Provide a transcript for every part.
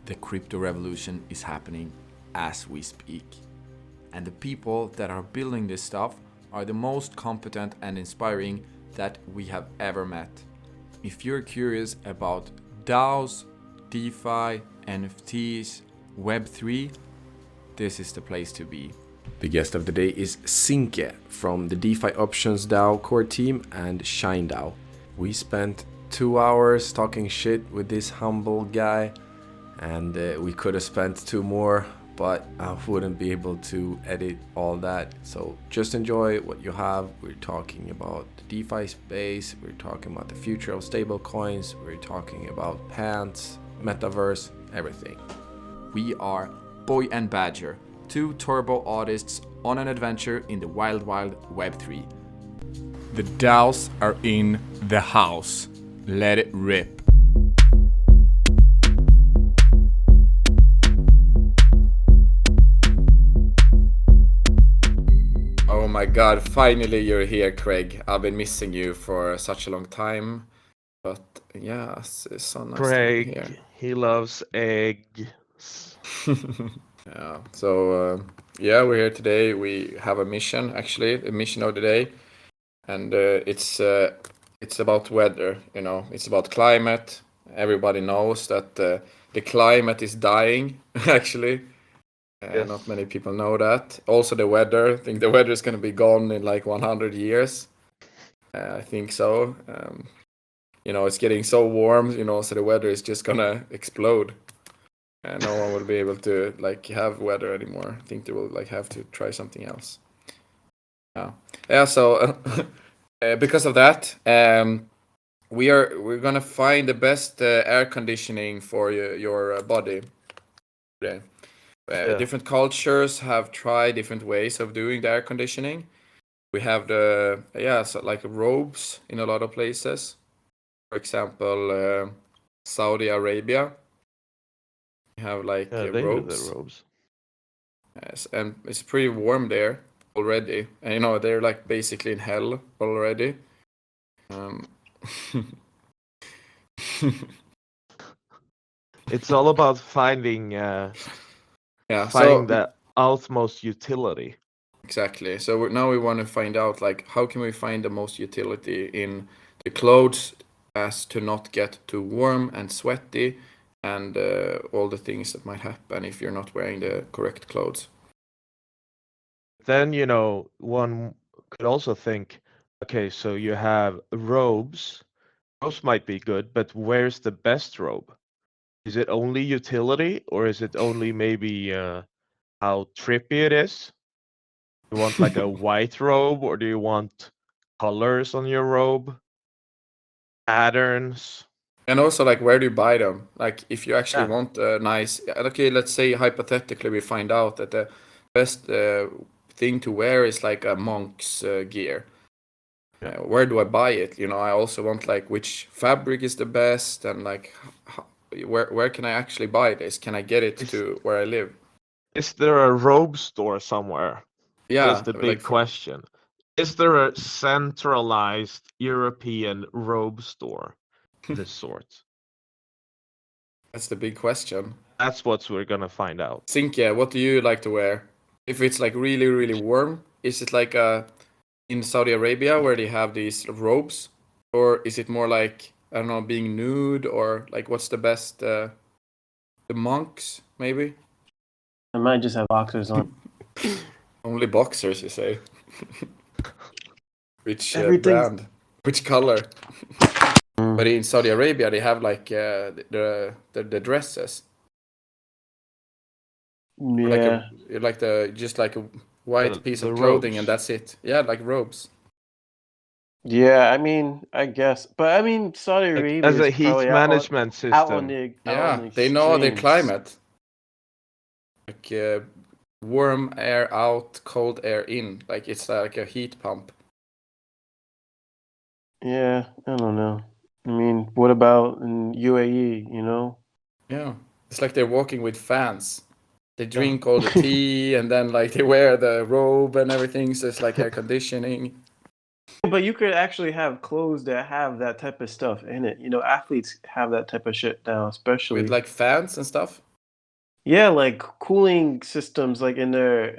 The crypto revolution is happening as we speak. And the people that are building this stuff are the most competent and inspiring that we have ever met. If you're curious about DAOs, DeFi, NFTs, Web3, this is the place to be. The guest of the day is Cimquemb from the DeFi Options DAO core team and Shine DAO. We spent 2 hours talking shit with this humble guy, and we could have spent 2 more, but I wouldn't be able to edit all that. So just enjoy what you have. We're talking about the DeFi space, we're talking about the future of stablecoins, we're talking about pants, Metaverse, everything. We are Boy and Badger, two turbo artists on an adventure in the wild Web3. The DAOs are in the house. Let it rip. Oh my god, finally you're here, Craig. I've been missing you for such a long time. But yeah, it's so nice Craig, to be here. he loves eggs. Yeah, so yeah, we're here today. We have a mission, actually, a mission of the day. And it's about weather, you know, it's about climate. Everybody knows that the climate is dying, actually. Yes. Not many people know that. Also the weather, I think the weather is going to be gone in like 100 years. I think so. You know, it's getting so warm, you know, so the weather is just going to explode. And no one will be able to like have weather anymore. I think they will like have to try something else. Yeah, so because of that, we're gonna find the best air conditioning for your body today. Different cultures have tried different ways of doing the air conditioning. We have so like robes in a lot of places. For example, Saudi Arabia. We have like they robes. do the robes. Yes, and it's pretty warm there already. And you know, they're like basically in hell already. It's all about finding the utmost utility. Exactly. So now we want to find out like how can we find the most utility in the clothes as to not get too warm and sweaty and all the things that might happen if you're not wearing the correct clothes. Then, you know, one could also think, okay, so you have robes. Robes might be good, but where's the best robe? Is it only utility, or is it only maybe how trippy it is? You want like a white robe, or do you want colors on your robe? Patterns? And also, like, where do you buy them? Like, if you actually want a nice... Okay, let's say, hypothetically, we find out that the best thing to wear is, like, a monk's gear. Where do I buy it? You know, I also want, like, which fabric is the best, and, like, where can I actually buy this? Can I get it to where I live? Is there a robe store somewhere? Yeah. That's the big question. Is there a centralized European robe store of this sort? That's the big question. That's what we're gonna find out. Cimquemb, what do you like to wear? If it's like really, really warm, is it like in Saudi Arabia where they have these robes? Or is it more like, I don't know, being nude, or like what's the best, the monks, maybe? I might just have boxers on. Only boxers, you say? Which brand? Which color? But in Saudi Arabia, they have like the dresses. Yeah. Like just like a white piece of clothing, robes. And that's it. Yeah, like robes. Yeah, I mean, I guess, but I mean, Saudi Arabia as a heat management system. Out on the they know their climate. Like warm air out, cold air in. Like it's like a heat pump. Yeah, I don't know. I mean, what about in UAE? You know? Yeah, it's like they're walking with fans. They drink all the tea and then like they wear the robe and everything. So it's like air conditioning. But you could actually have clothes that have that type of stuff in it. You know, athletes have that type of shit now, especially with like fans and stuff. Yeah, like cooling systems, like in their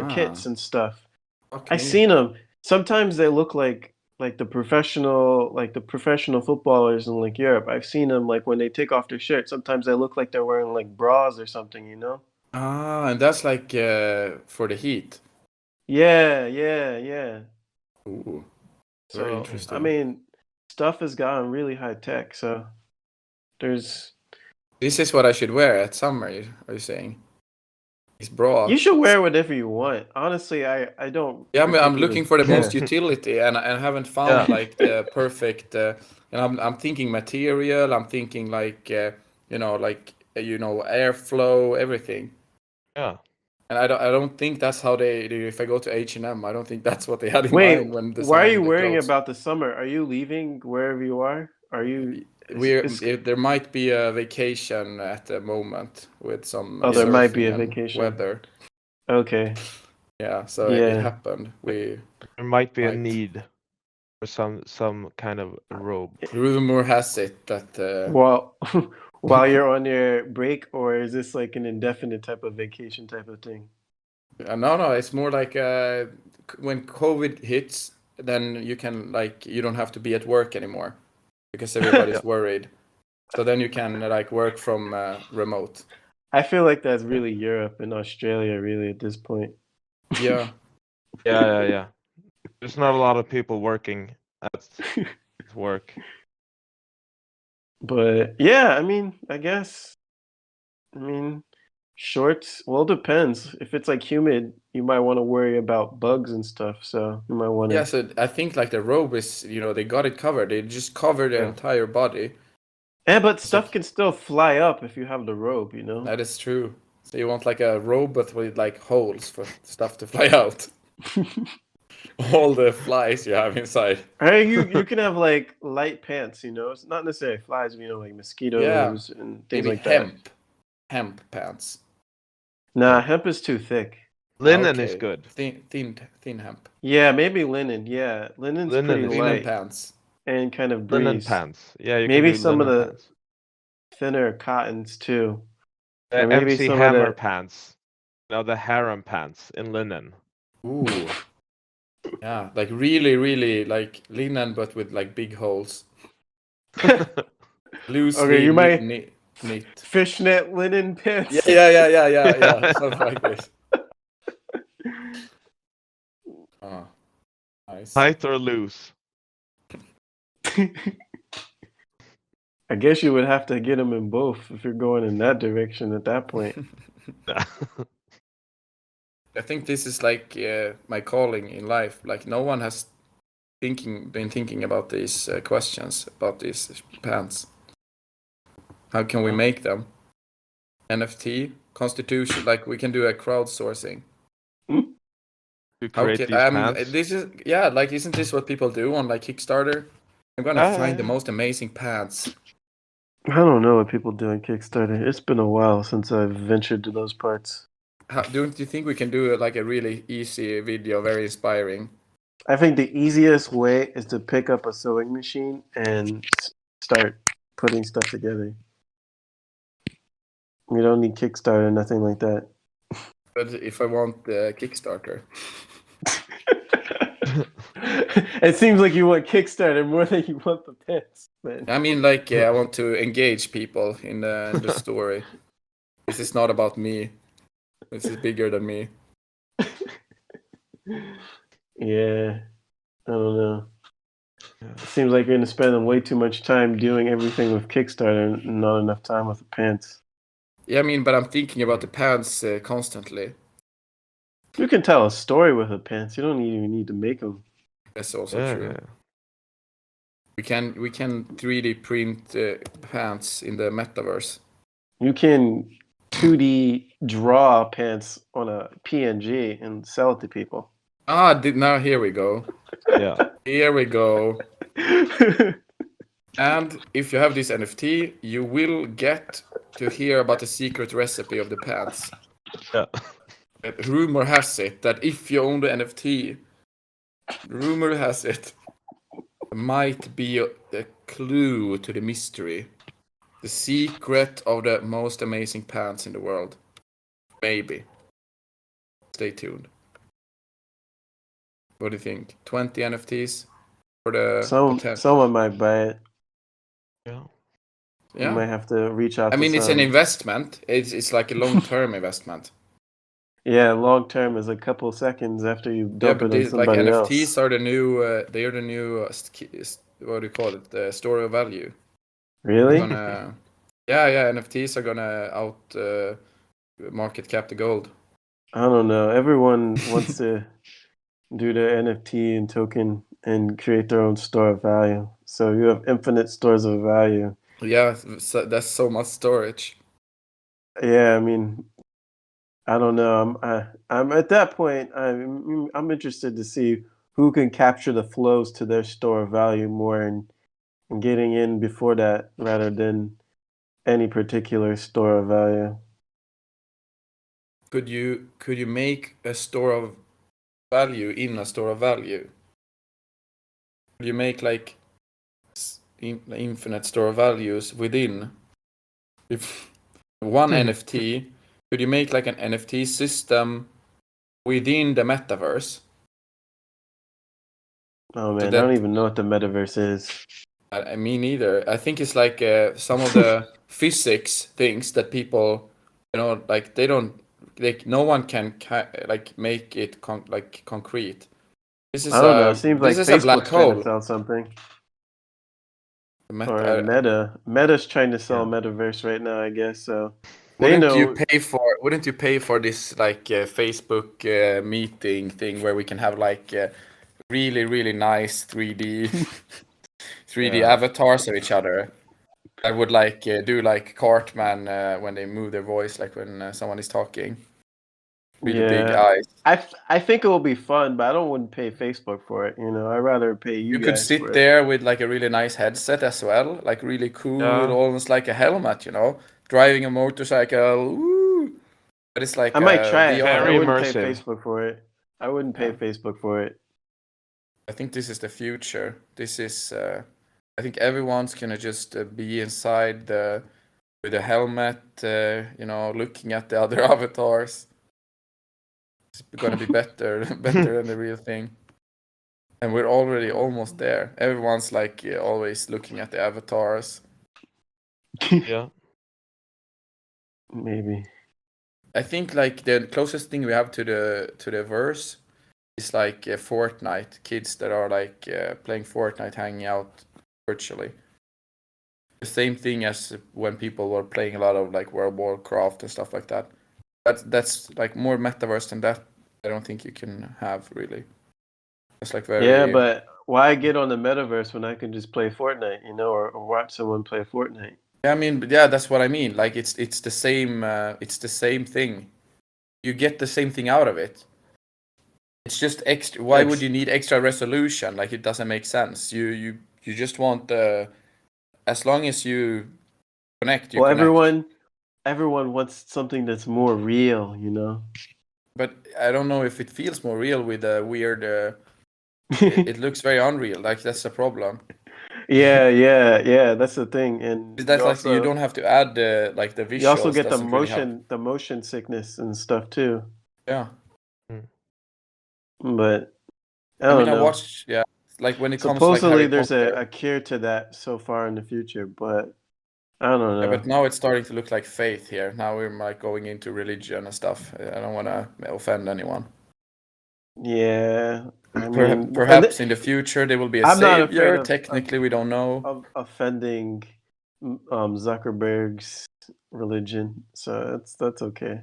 kits Ah, and stuff. okay. I've seen them. Sometimes they look like the professional footballers in like Europe. I've seen them like when they take off their shirt. Sometimes they look like they're wearing like bras or something, you know? Ah, and that's like for the heat. Yeah, yeah, yeah. Ooh, very So, I interesting. mean, stuff has gotten really high tech. So there's This is what I should wear at summer, are you saying? This bra. you should wear whatever you want. Honestly, I don't Yeah, I'm looking particularly for the most care. utility, and I haven't Yeah. found like the perfect. And I'm thinking material. I'm thinking like airflow, everything. Yeah. And I don't think that's how they do. If I go to H&M, I don't think that's what they had in Wait, mind when why are you designing the worrying clothes. about the summer? Are you leaving wherever you are? Are you There might be a vacation at the moment with some Oh, there might be surfing a and vacation. weather. Okay. Yeah, so it Yeah. happened. We There might be a might. need for some kind of robe. Rumor has it that While while you're on your break, or is this like an indefinite type of vacation type of thing? no, it's more like when COVID hits, then you don't have to be at work anymore because Yeah. everybody's worried. So then you can like work from remote. I feel like that's really Europe and Australia really at this point. Yeah. Yeah. There's not a lot of people working at work. But yeah, I mean, I mean, shorts, well, it depends. If it's like humid, you might want to worry about bugs and stuff. So you might want Yeah, to. so I think like the robe is, they got it covered. They just cover the Yeah. entire body. Yeah, but It's stuff like can still fly up if you have the robe, you know? that is true. So you want like a robe but with like holes for stuff to fly out. All the flies you have inside. Hey, you can have like light pants, you know? It's not necessarily flies, but, you know, like Yeah, mosquitoes and things maybe like that. hemp pants. Nah, hemp is too thick. Linen is Okay, good. thin hemp. Yeah, maybe linen. Yeah, linen's Linen pretty is Linen good. light pants. and kind of Linen breeze. pants. Yeah, you can Maybe do some of linen the pants. thinner cottons too, or The maybe MC some of Hammer the. pants. No, the harem pants in linen. Ooh, yeah, like really, really like linen, but with like big holes. Okay, Loosely you might knit. fishnet linen Yeah, pants. yeah. Something like this. Oh, nice. Tight or loose? I guess you would have to get them in both if you're going in that direction at that point. I think this is like my calling in life. Like no one has been thinking about these questions about these pants. How can we make them? NFT, constitution, like we can do a crowdsourcing. To create these pants. This is like isn't this what people do on like Kickstarter? I'm gonna find the most amazing pants. I don't know what people do on Kickstarter. It's been a while since I've ventured to those parts. Don't you think we can do like a really easy video, very inspiring? I think the easiest way is to pick up a sewing machine and start putting stuff together. We don't need Kickstarter, nothing like that. But if I want the Kickstarter, It seems like you want Kickstarter more than you want the pants, man. I mean, like I want to engage people in the story. This is not about me. This is bigger than me. Yeah, I don't know. It seems like you're gonna spend way too much time doing everything with Kickstarter and not enough time with the pants. Yeah, I mean, but I'm thinking about the pants constantly. You can tell a story with the pants. You don't even need to make them. That's also true. We can 3D print pants in the metaverse. You can 2D draw pants on a PNG and sell it to people. Now here we go. Yeah. Here we go. And if you have this NFT, you will get to hear about the secret recipe of the pants. Yeah. Rumor has it that if you own the NFT, rumor has it might be a clue to the mystery. The secret of the most amazing pants in the world. Maybe. Stay tuned. What do you think? 20 NFTs for the potential? Someone might buy it. Yeah. You might have to reach out. I mean, it's an investment. It's like a long-term investment. Yeah, long term is a couple seconds after you dump but it on these, like somebody NFTs else. are the new. They are the new. What do you call it? The store of value. Really? Gonna, yeah. NFTs are gonna out market cap the gold. I don't know. Everyone wants to do their NFT and token and create their own store of value. So you have infinite stores of value. Yeah, so that's so much storage. Yeah, I mean, I don't know. I'm at that point. I'm interested to see who can capture the flows to their store of value more and getting in before that rather than any particular store of value. Could you make a store of value in a store of value? Could you make like infinite store of values within? If one NFT, could you make like an NFT system within the metaverse? Oh So man, I that don't even know what the metaverse is. I mean, either. I think it's like some of the physics things that people, like they don't, like no one can like make it like concrete. This I is don't know. It a seems this like is a black Facebook's trying to hole. sell something. Or Meta, Meta's trying to sell Yeah. metaverse right now, I guess. So they know. wouldn't you pay for this like Facebook meeting thing where we can have like really nice 3D 3D Yeah. avatars of each other? I would like do like Cartman when they move their voice, like when someone is talking. Really big Yeah. eyes. I think it will be fun, but I don't wouldn't pay Facebook for it. I'd rather pay you You could guys for sit it. there with like a really nice headset as well, like really cool, Yeah. almost like a helmet, driving a motorcycle. Woo! But it's like I might try it, but VR. I Very wouldn't pay immersive. Facebook for it. I wouldn't pay Yeah. Facebook for it. I think this is the future. This is. I think everyone's gonna just be inside with a helmet, looking at the other avatars. It's gonna be better than the real thing. And we're already almost there. Everyone's like always looking at the avatars. Yeah. Maybe. I think like the closest thing we have to the verse is like Fortnite. Kids that are like playing Fortnite, hanging out virtually. The same thing as when people were playing a lot of like World of Warcraft and stuff like that. That's like more metaverse than that. I don't think you can have really. It's like very. Yeah, but why get on the metaverse when I can just play Fortnite, or watch someone play Fortnite? I mean, yeah, that's what I mean. Like it's the same. It's the same thing. You get the same thing out of it. It's just extra. Why would you need extra resolution? Like it doesn't make sense. You just want as long as you connect, you Well, connect. everyone wants something that's more real. But I don't know if it feels more real with a weird. It looks very unreal. Like that's the problem. Yeah. That's the thing, and That's like you don't have to add like the you also visuals. get Doesn't really help. the motion sickness and stuff too. Yeah. But I I don't mean, I know. watched. Yeah. Like when it comes to like Supposedly, Harry there's Potter. a cure to that so far in the future, but I don't Yeah, know. but now it's starting to look like faith here. Now we're like going into religion and stuff. I don't want to offend anyone. Yeah, I mean, Perhaps in the future there will be a I'm not afraid savior. Technically, we don't know. of offending Zuckerberg's religion, so that's okay.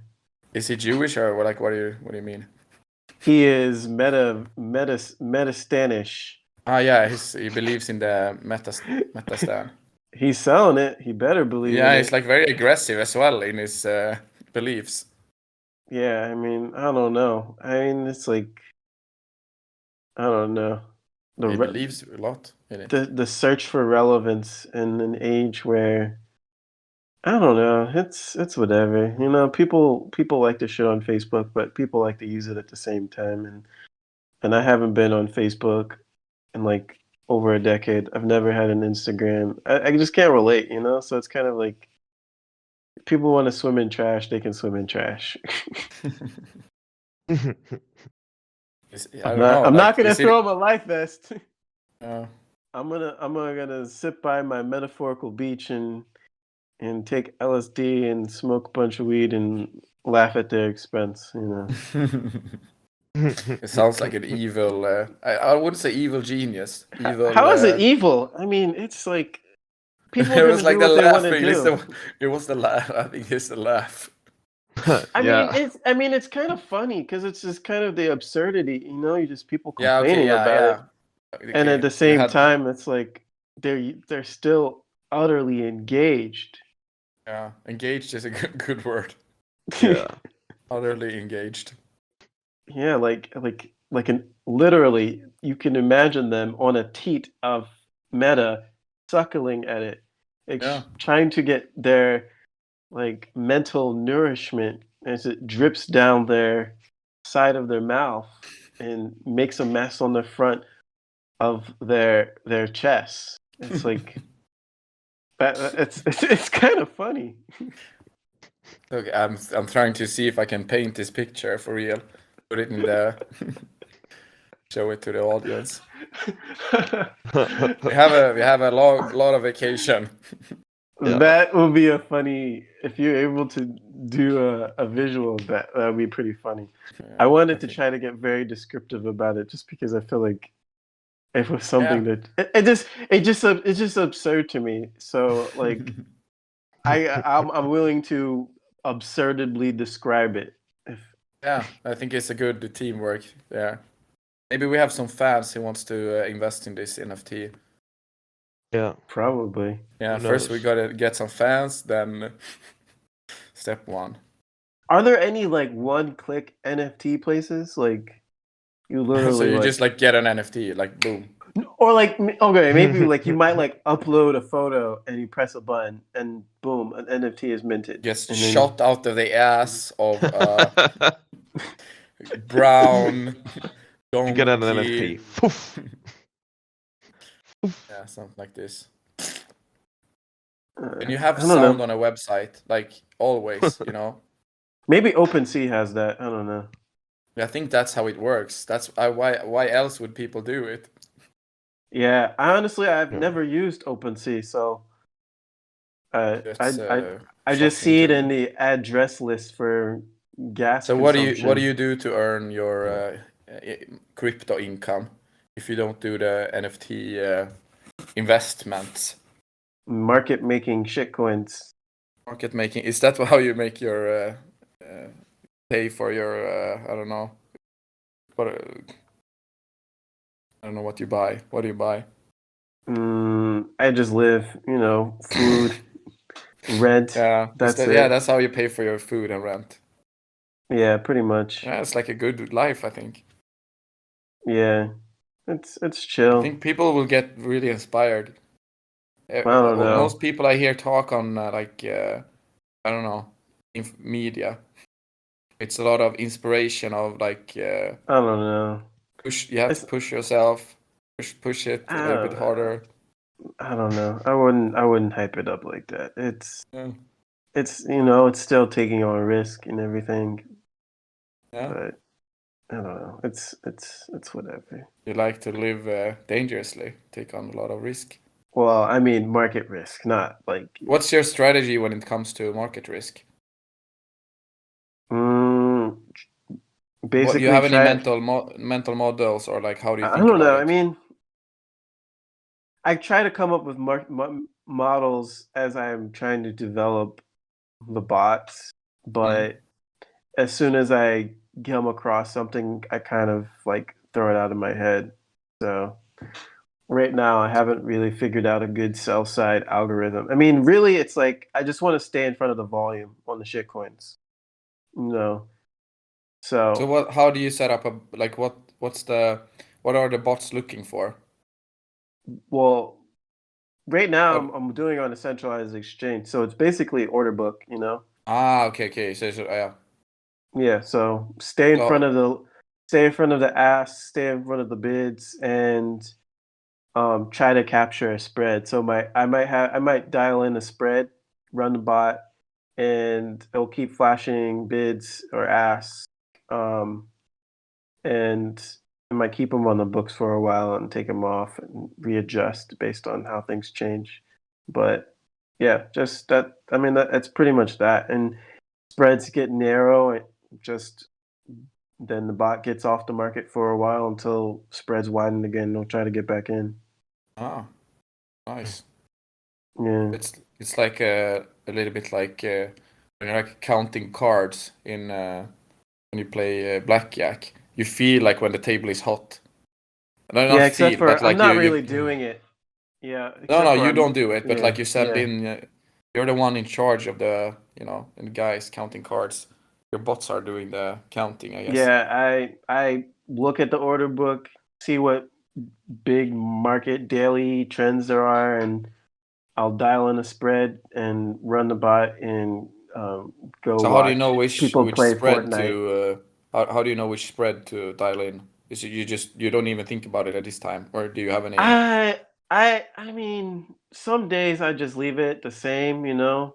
Is he Jewish or like what do you mean? He is meta Stanish. Yeah, he believes in the meta stan. He's selling it. He better believe in Yeah, it. he's like very aggressive as well in his beliefs. Yeah, I mean, I don't know. I mean, it's like I don't know. He believes a lot in it. The search for relevance in an age where I don't know. It's whatever. People like to shit on Facebook, but people like to use it at the same time. And I haven't been on Facebook in like over a decade. I've never had an Instagram. I just can't relate, you know. So it's kind of like people want to swim in trash, they can swim in trash. I don't know. I'm Like, not gonna is it? throw my life vest. Uh, I'm gonna sit by my metaphorical beach and take LSD and smoke a bunch of weed and laugh at their expense. You know. it sounds like an evil. I wouldn't say evil genius. Evil. How is it evil? I mean, it's like people are It gonna was like do the what they want to laughing. do. It was the laugh. I think it's the laugh. I Yeah. mean, it's kind of funny because it's just kind of the absurdity, you know. You just people Yeah. Okay. complaining Yeah. about it, Yeah. and at Okay. the You same had. time, it's like they're still utterly engaged. Yeah. Engaged is a good word. Yeah. Utterly engaged. Yeah, literally, you can imagine them on a teat of meta, suckling at it, Yeah. trying to get their like mental nourishment as it drips down their side of their mouth and makes a mess on the front of their chest. It's like it's kind of funny. Okay. I'm trying to see if I can paint this picture for real. Put it in the. Show it to the audience. We have a lot of vacation. Yeah. That would be a funny if you're able to do a visual of that. That would be pretty funny. I wanted to try to get very descriptive about it, just because I feel like it was something that it's just absurd to me. So like I'm willing to absurdly describe it. Yeah, I think it's a good teamwork there. Maybe we have some fans who wants to invest in this NFT. Yeah. Probably. Yeah, Who first we knows? gotta get some fans, then step one. Are there any like one-click NFT places? Like you So literally you like, just like get an NFT, like boom. or like okay, maybe like you might like upload a photo and you press a button and boom, an NFT is minted. Just And then shot out of the ass of brown You get an donkey. NFT. Poof. Yeah, something like this. uh, And you have I don't sound know. on a website, like always, you know. Maybe OpenSea has that. I don't know. I think that's how it works. That's why else would people do it? Yeah, I've Yeah. never used OpenSea, so It's I just shocking see to it in me. the address list for gas So consumption. what do you do to earn your crypto income if you don't do the NFT investments? Market making shitcoins. Market making, is that how you make your pay for your I don't know what I don't know what you buy. What do you buy? I just live, you know, food, rent. Yeah, That's yeah, it. that's how you pay for your food and rent. Yeah, pretty much. Yeah, it's like a good life, I think. Yeah, it's I chill. think people will get really inspired. I don't know. Most people I hear talk on I don't know, media. It's a lot of inspiration of like I don't know. push. You have to It's push yourself, push it a I little bit don't know. harder. I don't know. I wouldn't hype it up like that. Yeah, It's you know, it's still taking on risk and everything, yeah. but I don't know. It's whatever. You like to live dangerously, take on a lot of risk. Well, I mean market risk, not like What's your strategy when it comes to market risk? mm, What do you basically have any try. mental models, or like how do you I think don't about know. I it? mean, I try to come up with models as I'm trying to develop the bots, but as soon as I come across something, I kind of like throw it out of my head. So right now, I haven't really figured out a good sell side algorithm. I mean, really, it's like I just want to stay in front of the volume on the shitcoins, you know. So So, what? How do you set up a like what are the bots looking for? well, right now What? I'm doing on a centralized exchange, so it's basically order book, you know. Ah, okay. So yeah. Yeah, so stay in front So of the ass, stay in front of the bids, and try to capture a spread. So I might dial in a spread, run the bot, and it'll keep flashing bids or asks, and I might keep them on the books for a while and take them off and readjust based on how things change. But yeah, just that. I mean, that's pretty much that. And spreads get narrow, it just then the bot gets off the market for a while until spreads widen again. They'll try to get back in. Ah, nice. Yeah. It's like a little bit like when you're like counting cards in when you play blackjack. You feel like when the table is hot. No, Yeah, not except feel, but for I'm like not you really doing it. Yeah, no, except no, for you don't do it. But yeah, like you said, yeah. you're the one in charge of the, and the guys counting cards. Your bots are doing the counting, I guess. Yeah, I look at the order book, see what big market daily trends there are, and I'll dial in a spread and run the bot and go So how do you know watch which people which play spread Fortnite. to how do you know which spread to dial in? Is it you don't even think about it at this time, or do you have any? I mean, some days I just leave it the same, you know.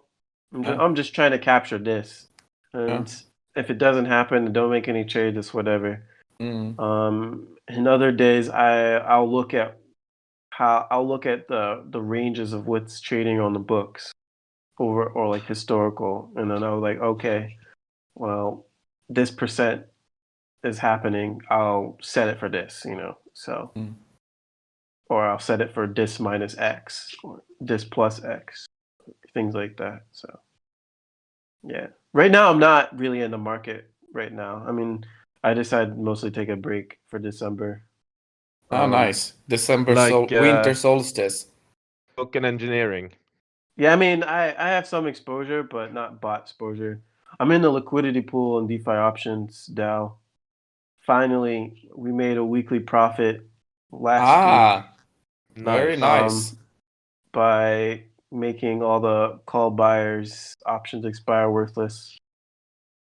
Yeah, I'm just trying to capture this, yeah. and if it doesn't happen, don't make any trades. It's whatever. Mm, And other days I'll look at the ranges of what's trading on the books over or like historical, and then I'll like, okay, well, this percent is happening. I'll set it for this, you know. So, mm. or I'll set it for this minus X or this plus X, things like that. So, yeah. Right now, I'm not really in the market right now. I mean, I decided mostly take a break for December. Ah, Um, nice. December Like winter solstice. token engineering. yeah, I mean, I have some exposure, but not bot exposure. I'm in the liquidity pool in DeFi Options DAO. Finally, we made a weekly profit last week Ah, very Nice. nice. by making all the call buyers options expire worthless.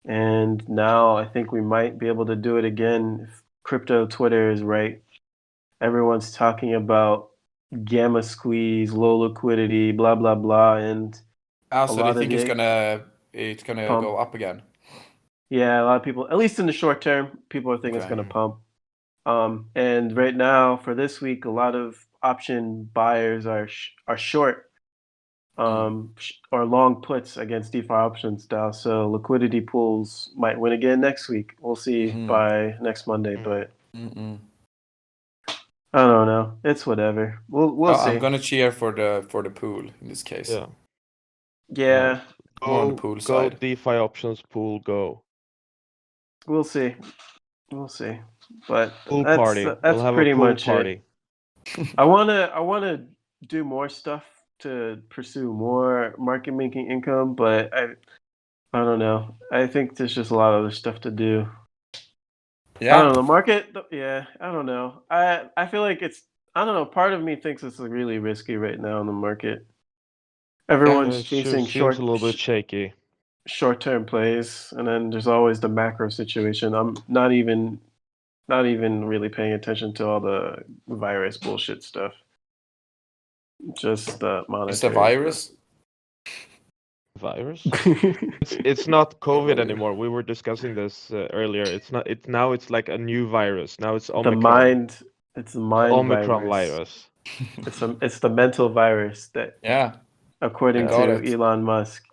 And now I think we might be able to do it again if crypto Twitter is right. Everyone's talking about gamma squeeze, low liquidity, blah blah blah, and Ah, a so they lot of think the it's gonna pump. go up again. Yeah, a lot of people, at least in the short term, people are thinking it's Okay. going to pump. And right now for this week, a lot of option buyers are short Mm. or long puts against DeFi options DAO. So liquidity pools might win again next week. We'll see Mm-hmm. by next Monday, Mm. but Mm-mm. I don't know. It's whatever. We'll I'm see. gonna cheer for the pool in this case. Yeah. Yeah, More on the Go pool go side. DeFi options pool go. we'll see. We'll see. But Pool that's party. We'll that's have a pretty pool much it. party. I wanna do more stuff to pursue more market making income, but I don't know. I think there's just a lot of other stuff to do. I Yeah, don't know. The market, yeah, I don't know. I feel like I don't know. Part of me thinks it's really risky right now in the market. yeah. Everyone's It sure chasing seems a little bit shaky. short-term plays, and then there's always the macro situation. I'm not even really paying attention to all the virus bullshit stuff. Just the It's a monetary stuff. virus. Virus? It's not COVID anymore. We were discussing this earlier. It's not. It's now. It's like a new virus. Now it's the Omicron. mind, it's the mind Omicron virus. virus. It's the mental virus that, Yeah, I according Yeah. got to it. Elon Musk,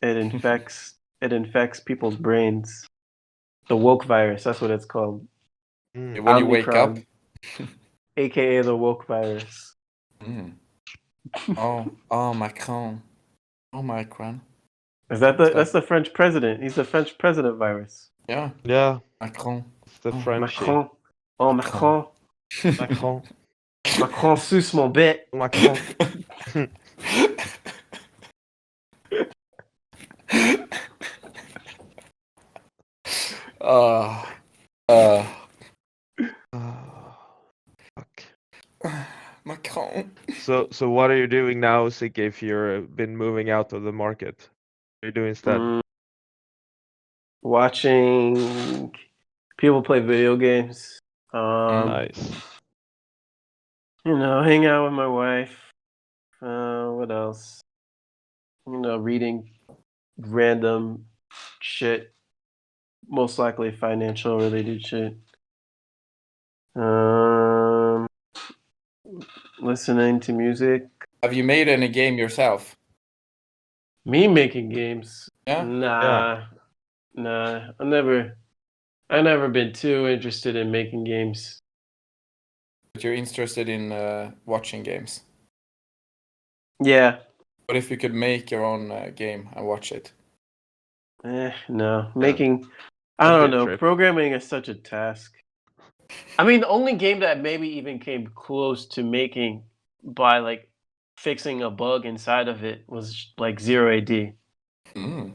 it infects people's brains. The woke virus, that's what it's called. Mm. When you wake up. Omicron, aka the woke virus. Mm. Oh, Macron. Oh, Macron. That's the French president. He's the French president virus. Yeah, Yeah. Macron. It's the Oh, Frenchie. Macron. Oh Macron. Macron. Macron. Macron suce mon bit. Macron. uh, uh, Oh, fuck. Macron. So what are you doing now, Sig, if you've been moving out of the market? What are you doing instead? Watching people play video games. Mm. Nice. Hang out with my wife. What else? Reading random shit, most likely financial related shit. Listening to music. Have you made any game yourself? Me making games? Yeah. Nah. I never been too interested in making games. But you're interested in watching games. Yeah. What if you could make your own game and watch it? No. Making, I That'd be don't a know. trip. Programming is such a task. I mean, the only game that maybe even came close to making by like fixing a bug inside of it was like Zero AD. Mm.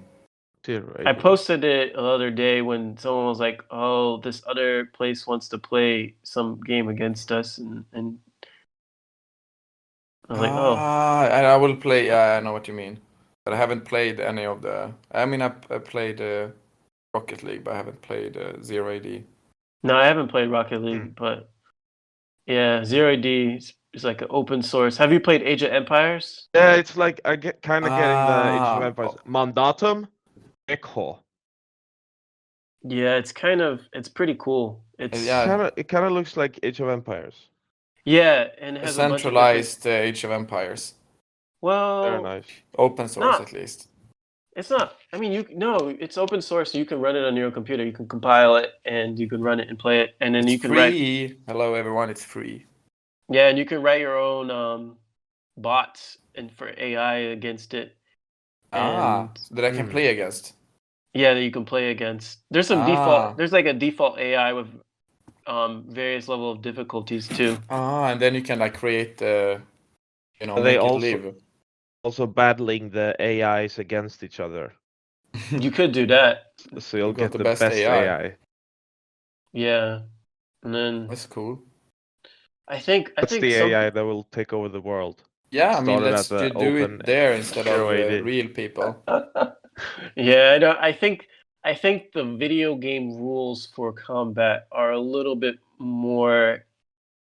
I posted it the other day when someone was like, "Oh, this other place wants to play some game against us," and I was like, "Oh, And I will play. Yeah, I know what you mean. But I haven't played any of the. I mean, I played Rocket League, but I haven't played Zero AD. no, I haven't played Rocket League, but yeah, Zero AD is like an open source. Have you played Age of Empires? Yeah, it's like I get kind of getting the Age of Ah, Empires. Mandatum, Echo. Yeah, it's pretty cool. It's Yeah. It kind of looks like Age of Empires. yeah, and it has a bunch of different. Decentralized Age of Empires. Very Well, nice. Open source not at least. it's not. I mean, it's open source. So you can run it on your computer. You can compile it, and you can run it and play it, and then It's you can write. free. Hello everyone, it's free. Yeah, and you can write your own bots and for AI against it, and So that I can play against. yeah, that you can play against. There's some default. There's like a default AI with various level of difficulties too. And then you can like create They make it also live. also battling the AIs against each other, You could do that. so you'll You got get the the best best AI. AI. Yeah, and then That's cool. I think That's the AI that will take over the world. Yeah, I mean, Started let's as a do open it there instead of 080. real people. yeah, I don't. I think the video game rules for combat are a little bit more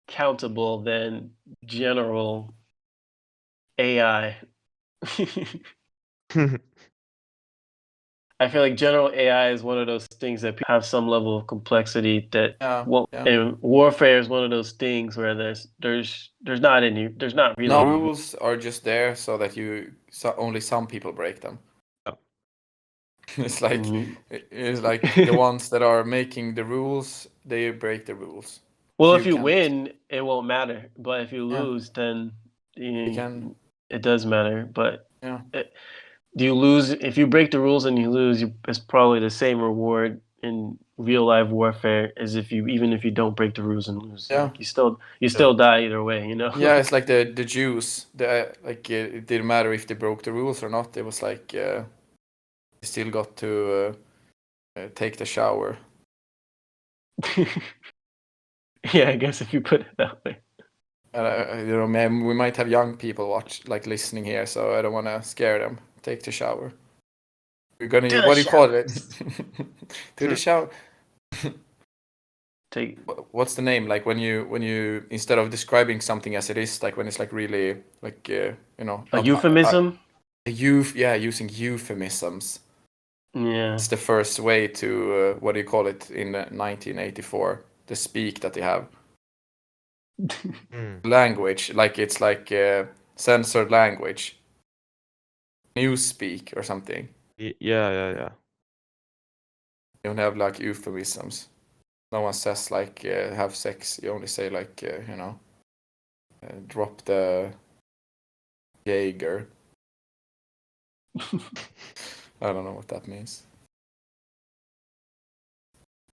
countable than general AI. I feel like general AI is one of those things that have some level of complexity that and warfare is one of those things where there's not really No any rules are just there so that only some people break them. Oh. It's like the ones that are making the rules, they break the rules. Well, if you win, it won't matter. But if you Yeah. lose, then can. it does matter. But Yeah. do you lose if you break the rules and you lose? It's probably the same reward in real life warfare as even if you don't break the rules and lose. Yeah. Like, you still die either way. Yeah, it's like the Jews. It didn't matter if they broke the rules or not. It was like they still got to take the shower. Yeah, I guess if you put it that way. We might have young people listening here, so I don't want to scare them. Take the shower. We're gonna. What do you call it? To the shower. Take. What's the name? Like when you instead of describing something as it is, like when it's like really A euphemism. Using euphemisms. Yeah. It's the first way to what do you call it in 1984? The speak that they have. Language, like it's like censored language. Newspeak or something. Yeah. You don't have like euphemisms. No one says like have sex. You only say like drop the Jaeger. I don't know what that means.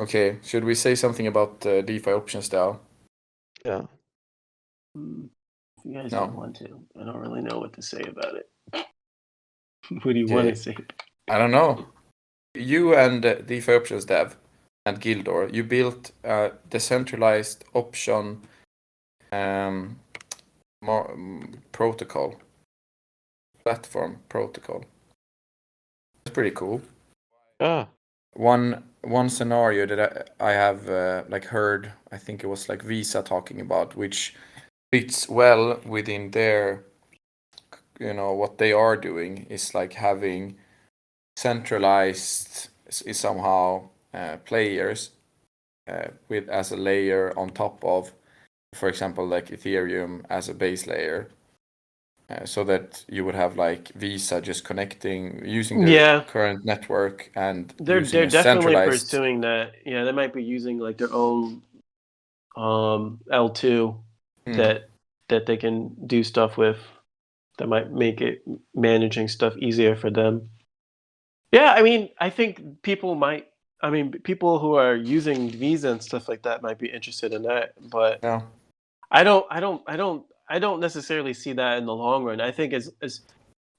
Okay, should we say something about DeFi Options DAO? Yeah. If you guys don't want to, I don't really know what to say about it. What do you want to say? I don't know. You and DeFi Options Dev and Gildor, you built a decentralized option platform protocol. That's pretty cool. Yeah. One scenario that I have heard, I think it was like Visa talking about, which fits well within their, what they are doing is like having centralized is somehow players with as a layer on top of, for example, like Ethereum as a base layer. So that you would have like Visa just connecting using their current network and they're using a definitely centralized. pursuing that. Yeah, they might be using like their own L2 that they can do stuff with. That might make it managing stuff easier for them. Yeah, I mean, I think people who are using Visa and stuff like that might be interested in that, but Yeah. I don't necessarily see that in the long run. I think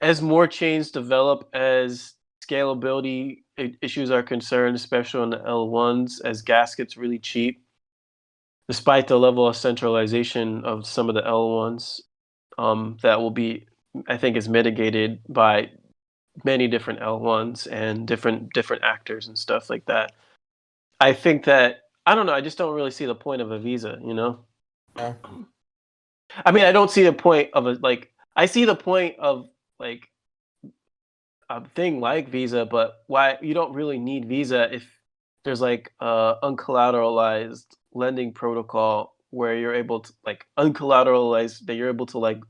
as more chains develop, as scalability issues are concerned, especially on the L1s, as gas gets really cheap, despite the level of centralization of some of the L1s, that will be, I think, is mitigated by many different L1s and different actors and stuff like that. I think that I don't know. I just don't really see the point of a Visa. Yeah. I mean, I don't see the point of I see the point of like a thing like Visa, but why you don't really need Visa if there's like uncollateralized lending protocol where you're able to like uncollateralized that you're able to like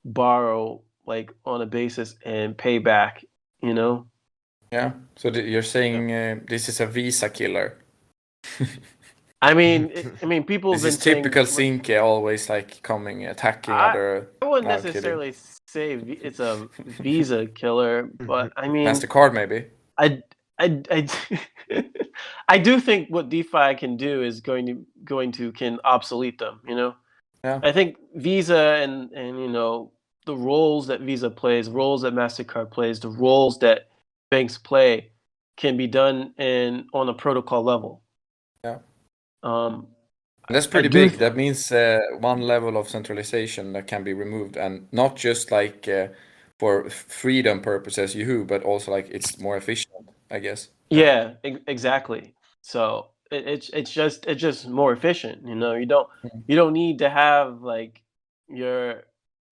borrow like on a basis and pay back. Yeah. So you're saying this is a Visa killer. I mean, people have This is been saying typical Cimquemb, always like coming attacking I other. wouldn't No, I'm kidding. necessarily say it's a Visa killer, but I mean, Mastercard maybe. I I I do think what DeFi can do is going to can obsolete them. Yeah. I think Visa and the roles that Visa plays, roles that Mastercard plays, the roles that banks play can be done on a protocol level. Yeah. Um, That's pretty big. That means one level of centralization that can be removed, and not just like for freedom purposes, but also like it's more efficient, I guess. Yeah, exactly. So it's just more efficient. You don't need to have like your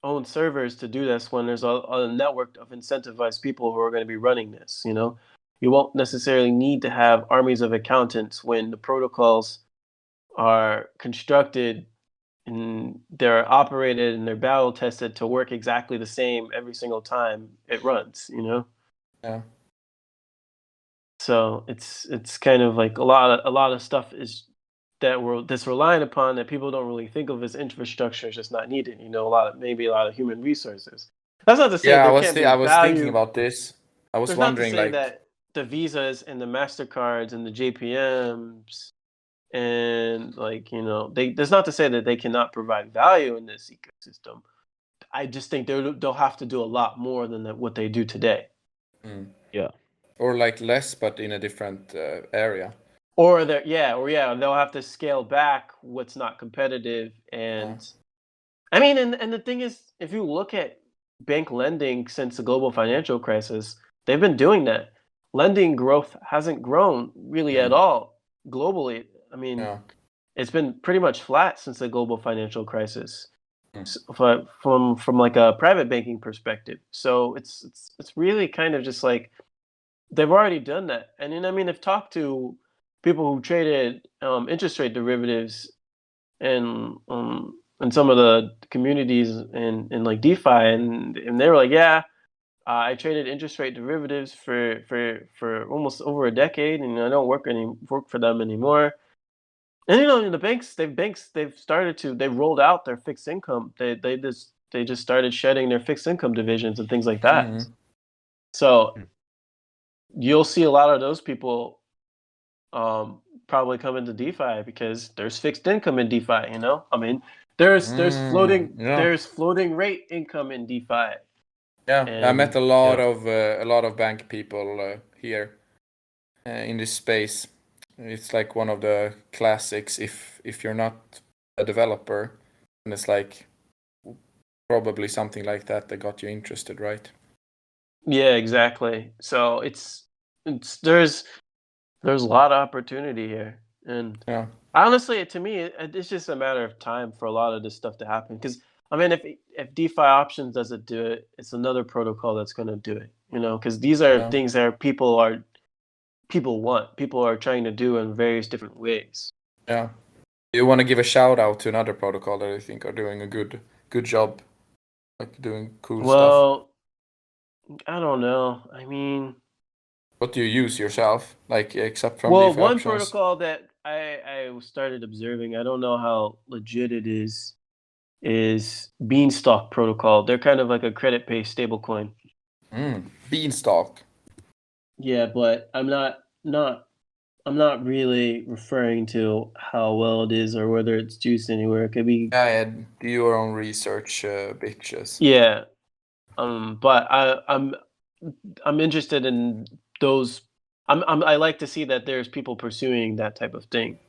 own servers to do this when there's a network of incentivized people who are going to be running this. You won't necessarily need to have armies of accountants when the protocols are constructed and they're operated and they're battle tested to work exactly the same every single time it runs. Yeah. So it's kind of like a lot of stuff that's reliant upon that people don't really think of as infrastructure is just not needed. Maybe a lot of human resources. That's not to say Yeah, there can't be I was thinking value. about this. I was There's not to wondering say like that the Visas and the Mastercards and the JPMs and there's not to say that they cannot provide value in this ecosystem. I just think they'll have to do a lot more than what they do today. Yeah. or like less, but in a different area. Or they'll have to scale back what's not competitive. And I mean, and the thing is, if you look at bank lending since the global financial crisis, they've been doing that. Lending growth hasn't grown really at all globally. I mean, it's been pretty much flat since the global financial crisis. From like a private banking perspective. So it's really kind of just like they've already done that. And then, I mean, I've talked to people who traded interest rate derivatives and some of the communities in like DeFi, and they were like, yeah, I traded interest rate derivatives for almost over a decade, and I don't work for them anymore. And the banks they've rolled out their fixed income. They just started shedding their fixed income divisions and things like that. So you'll see a lot of those people probably come into DeFi because there's fixed income in DeFi. I mean, there's floating rate income in DeFi. Yeah, I met a lot of bank people here in this space. It's like one of the classics. If you're not a developer, and it's like probably something like that got you interested, right? Yeah, exactly. So it's there's a lot of opportunity here. And Yeah. honestly, to me, it's just a matter of time for a lot of this stuff to happen. Because I mean, if DeFi options doesn't do it, it's another protocol that's going to do it. You know, because these are Yeah. things that people want. People are trying to do in various different ways. Yeah. You want to give a shout out to another protocol that I think are doing a good job, like doing cool stuff. Well, I don't know. I mean, What do you use yourself, like except from well, DeFi one options? protocol that I started observing, I don't know how legit it is Beanstalk protocol. They're kind of like a credit-based stablecoin. Beanstalk. Yeah, but I'm not really referring to how well it is or whether it's juiced anywhere. It could be Yeah, do your own research, bitches. yeah. But I'm interested in those. I like to see that there's people pursuing that type of thing.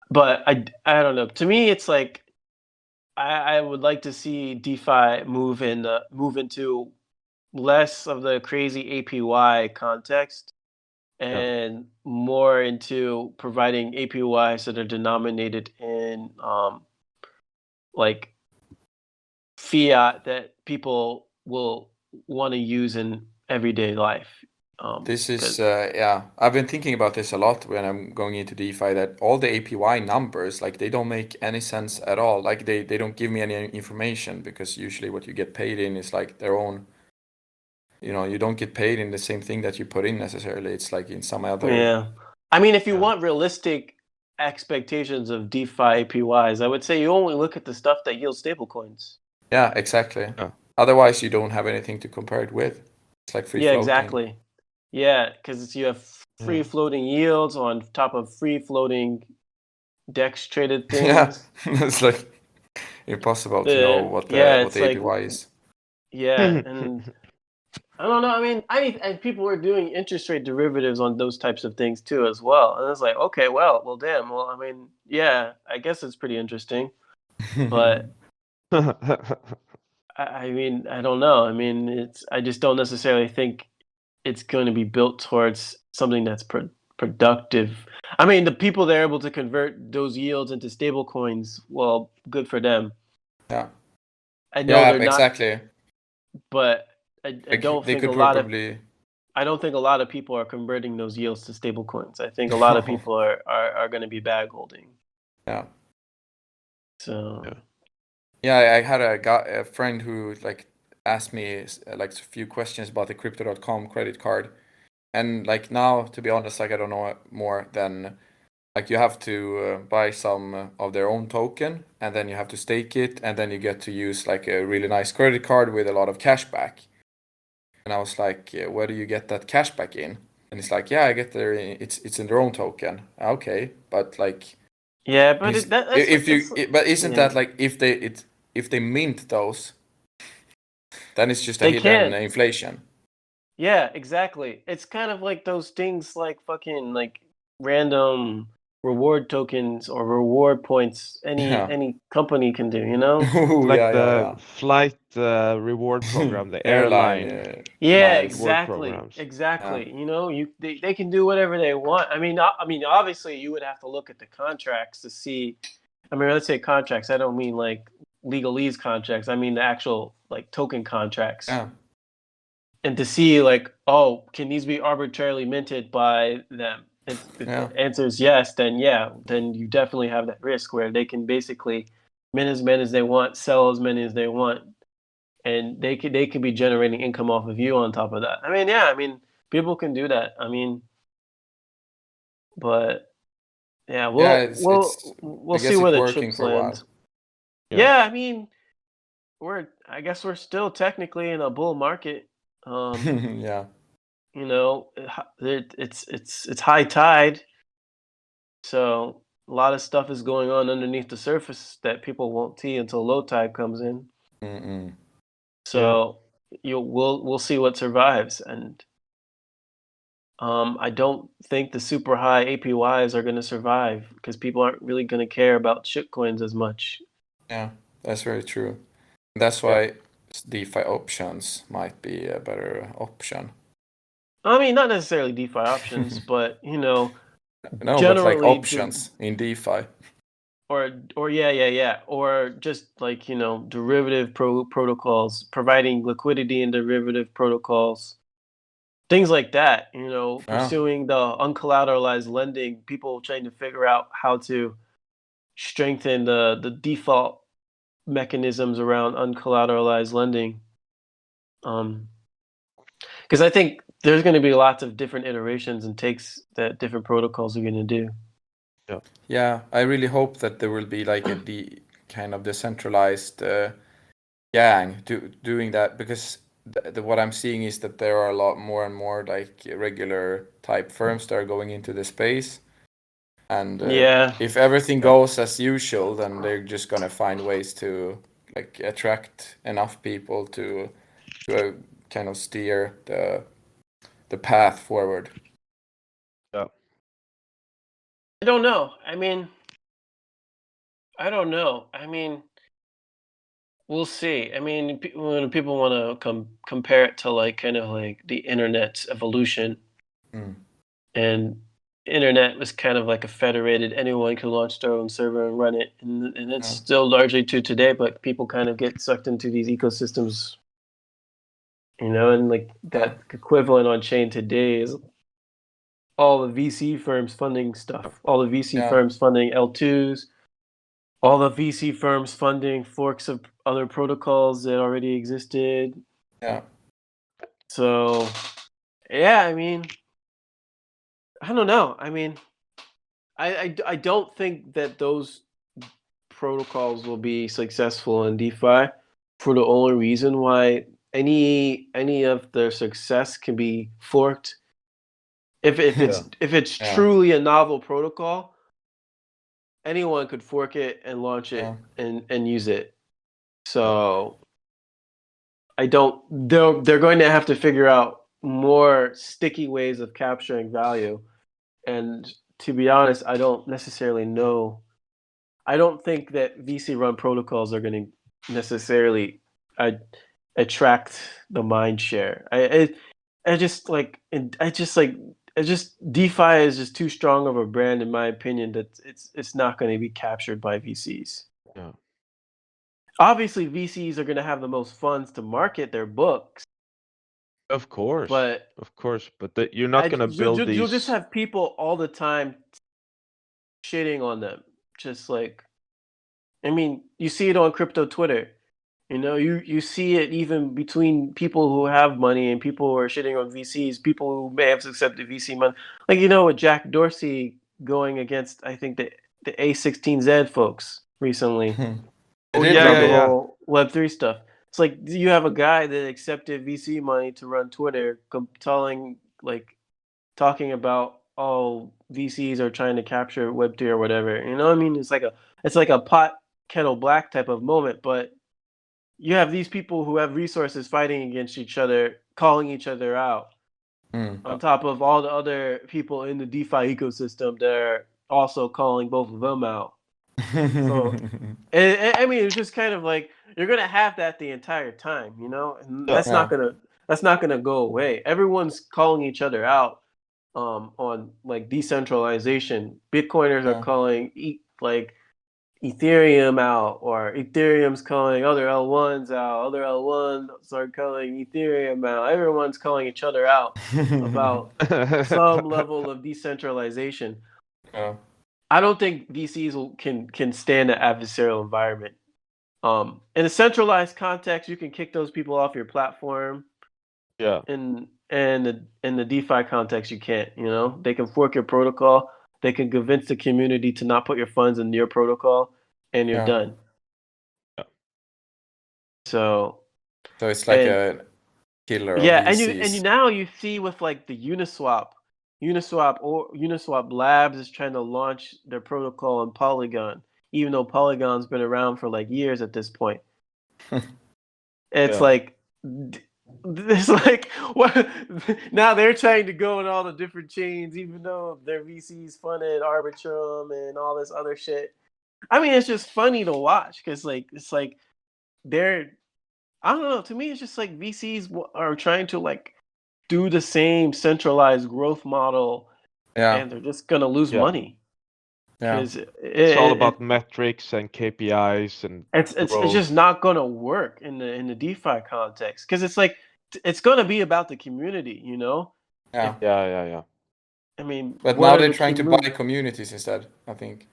But I don't know. To me, it's like I would like to see DeFi move into less of the crazy APY context and more into providing APYs that are denominated in like fiat that people will want to use in everyday life. This is yeah. I've been thinking about this a lot when I'm going into DeFi. That all the APY numbers, like they don't make any sense at all. Like they don't give me any information because usually what you get paid in is like their own. You know, you don't get paid in the same thing that you put in necessarily. It's like in some other. Yeah, I mean, if you want realistic expectations of DeFi APYs, I would say you only look at the stuff that yields stablecoins. Yeah, exactly. Yeah. Otherwise, you don't have anything to compare it with. It's like free Yeah, floating. exactly. Yeah, because you have free floating yields on top of free floating DEX traded Yeah, things. it's like impossible to know what the it's like APY is. yeah, and I don't know. I mean, and people were doing interest rate derivatives on those types of things too, as well. And it's like, okay, well, damn. Well, I mean, yeah, I guess it's pretty interesting, but I mean, I don't know. I mean, I just don't necessarily think it's going to be built towards something that's productive. I mean, the people that are able to convert those yields into stable coins, well, good for them. Yeah. I know they're not, exactly. but I don't They think could probably. I don't think a lot of people are converting those yields to stable coins. I think a lot of people are going to be bag holding. Yeah. So. Yeah, I had a friend who like asked me like a few questions about the crypto.com credit card. And like now, to be honest, like I don't know more than like you have to buy some of their own token and then you have to stake it and then you get to use like a really nice credit card with a lot of cash back. And I was like, where do you get that cash back in? And it's like, yeah, I get there. It's in their own token. Okay, but like, Yeah, but but isn't that like if they mint those, then it's just a they hidden can't. inflation. Yeah, exactly. It's kind of like those things like fucking like random reward tokens or reward points any company can do, you know? Like Yeah, the flight reward program, the airline Yeah, miles. reward exactly. programs. Exactly. You know, they can do whatever they want. I mean, obviously you would have to look at the contracts to see. I mean, let's say contracts. I don't mean like legalese contracts. I mean the actual like token contracts. Yeah. And to see like, oh, can these be arbitrarily minted by them? If the answer is yes, then then you definitely have that risk where they can basically mint as many as they want, sell as many as they want, and they could be generating income off of you on top of that. I mean, people can do that. I mean, but yeah, we'll I see guess where it's the working chips for a land. while. Yeah, I mean, I guess we're still technically in a bull market. Yeah. You know, it's high tide, so a lot of stuff is going on underneath the surface that people won't see until low tide comes in. Mm-mm. So we'll see what survives, and I don't think the super high APYs are going to survive because people aren't really going to care about shitcoins as much. Yeah, that's very true. That's why DeFi options might be a better option. I mean, not necessarily DeFi options, but you know, No, but like generally options in DeFi. or yeah, or just like derivative protocols, providing liquidity in derivative protocols, things like that. Yeah. Pursuing the uncollateralized lending, people trying to figure out how to strengthen the default mechanisms around uncollateralized lending. Because I think there's going to be lots of different iterations and takes that different protocols are going to do. Yeah, I really hope that there will be like kind of decentralized gang doing that, because what I'm seeing is that there are a lot more and more like regular type firms that are going into the space, and Yeah. if everything goes as usual, then they're just gonna find ways to like attract enough people to kind of steer the path forward. Yeah. I don't know. I mean, I don't know. I mean, we'll see. I mean, when people want to compare it to like kind of like the internet's evolution, Mm. and internet was kind of like a federated, anyone can launch their own server and run it, and it's still largely to today, but people kind of get sucked into these ecosystems, and like that equivalent on chain today is all the VC firms funding stuff, all the VC firms funding L2s, all the VC firms funding forks of other protocols that already existed. Yeah. So, yeah, I mean, I don't know. I mean, I don't think that those protocols will be successful in DeFi for the only reason why any of their success can be forked. If it's truly a novel protocol, anyone could fork it and launch it and use it. So I don't. They're going to have to figure out more sticky ways of capturing value. And to be honest, I don't necessarily know. I don't think that VC run protocols are going to necessarily attract the mind share. I just like DeFi is just too strong of a brand in my opinion that it's not going to be captured by VCs. Yeah. Obviously, VCs are going to have the most funds to market their books. Of course, but you're not gonna build you'll just these. have people all the time shitting on them. Just like, I mean, you see it on crypto Twitter. You see it even between people who have money and people who are shitting on VCs, people who may have accepted VC money. Like, with Jack Dorsey going against, I think, the A16Z folks recently. Oh did, yeah, About the yeah. whole Web3 stuff. It's like you have a guy that accepted VC money to run Twitter, talking about VCs are trying to capture Web3 or whatever. You know what I mean? It's like a pot kettle black type of moment, but you have these people who have resources fighting against each other, calling each other out, on top of all the other people in the DeFi ecosystem that are also calling both of them out. So, I mean, it's just kind of like you're gonna have that the entire time, and that's not gonna go away. Everyone's calling each other out, on like decentralization. Bitcoiners are calling like Ethereum out, or Ethereum's calling other L1s out. Other L1s are calling Ethereum out. Everyone's calling each other out about some level of decentralization. I don't think VCs can stand an adversarial environment. In a centralized context, you can kick those people off your platform. Yeah. In the DeFi context, you can't. They can fork your protocol. They can convince the community to not put your funds in your protocol, and you're done. Yeah. So it's like a killer of VCs. and now you see with like the Uniswap Labs is trying to launch their protocol on Polygon, even though Polygon's been around for like years at this point. It's like, it's like, what? Now they're trying to go in all the different chains, even though their VCs funded Arbitrum and all this other shit. I mean, it's just funny to watch because it's like they're, I don't know. To me, it's just like VCs are trying to like do the same centralized growth model Yeah. and they're just gonna lose Yeah. money Yeah. because It's all about metrics and KPIs and it's growth. just not gonna work in the DeFi context because it's like it's gonna be about the community, you know. Yeah. Yeah. I mean, But what now are they're the trying to buy communities instead, I think.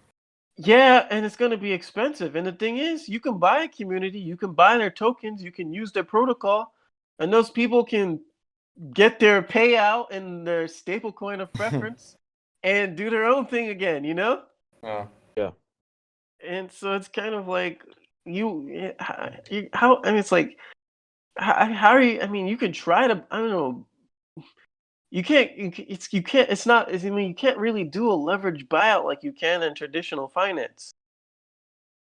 Yeah, and it's going to be expensive. And the thing is, you can buy a community, you can buy their tokens, you can use their protocol, and those people can get their payout in their stablecoin of preference and do their own thing again, you know? Yeah. Yeah. And so it's kind of like how I mean, it's like how are you? I mean, you can try to I don't know. You can't. You can't. It's not. I mean, you can't really do a leverage buyout like you can in traditional finance.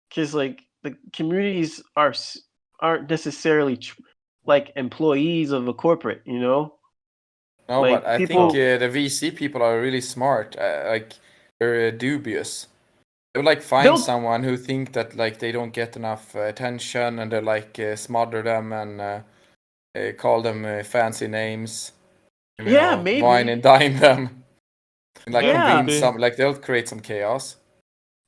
Because like the communities aren't necessarily like employees of a corporate, you know. No, but Like I think people, the VC people are really smart. Like they're dubious. They would like find they'll someone who think that like they don't get enough attention, and they like smother them and call them fancy names. You yeah, know, wine maybe, and dine them, and like yeah, convince some. Like they'll create some chaos.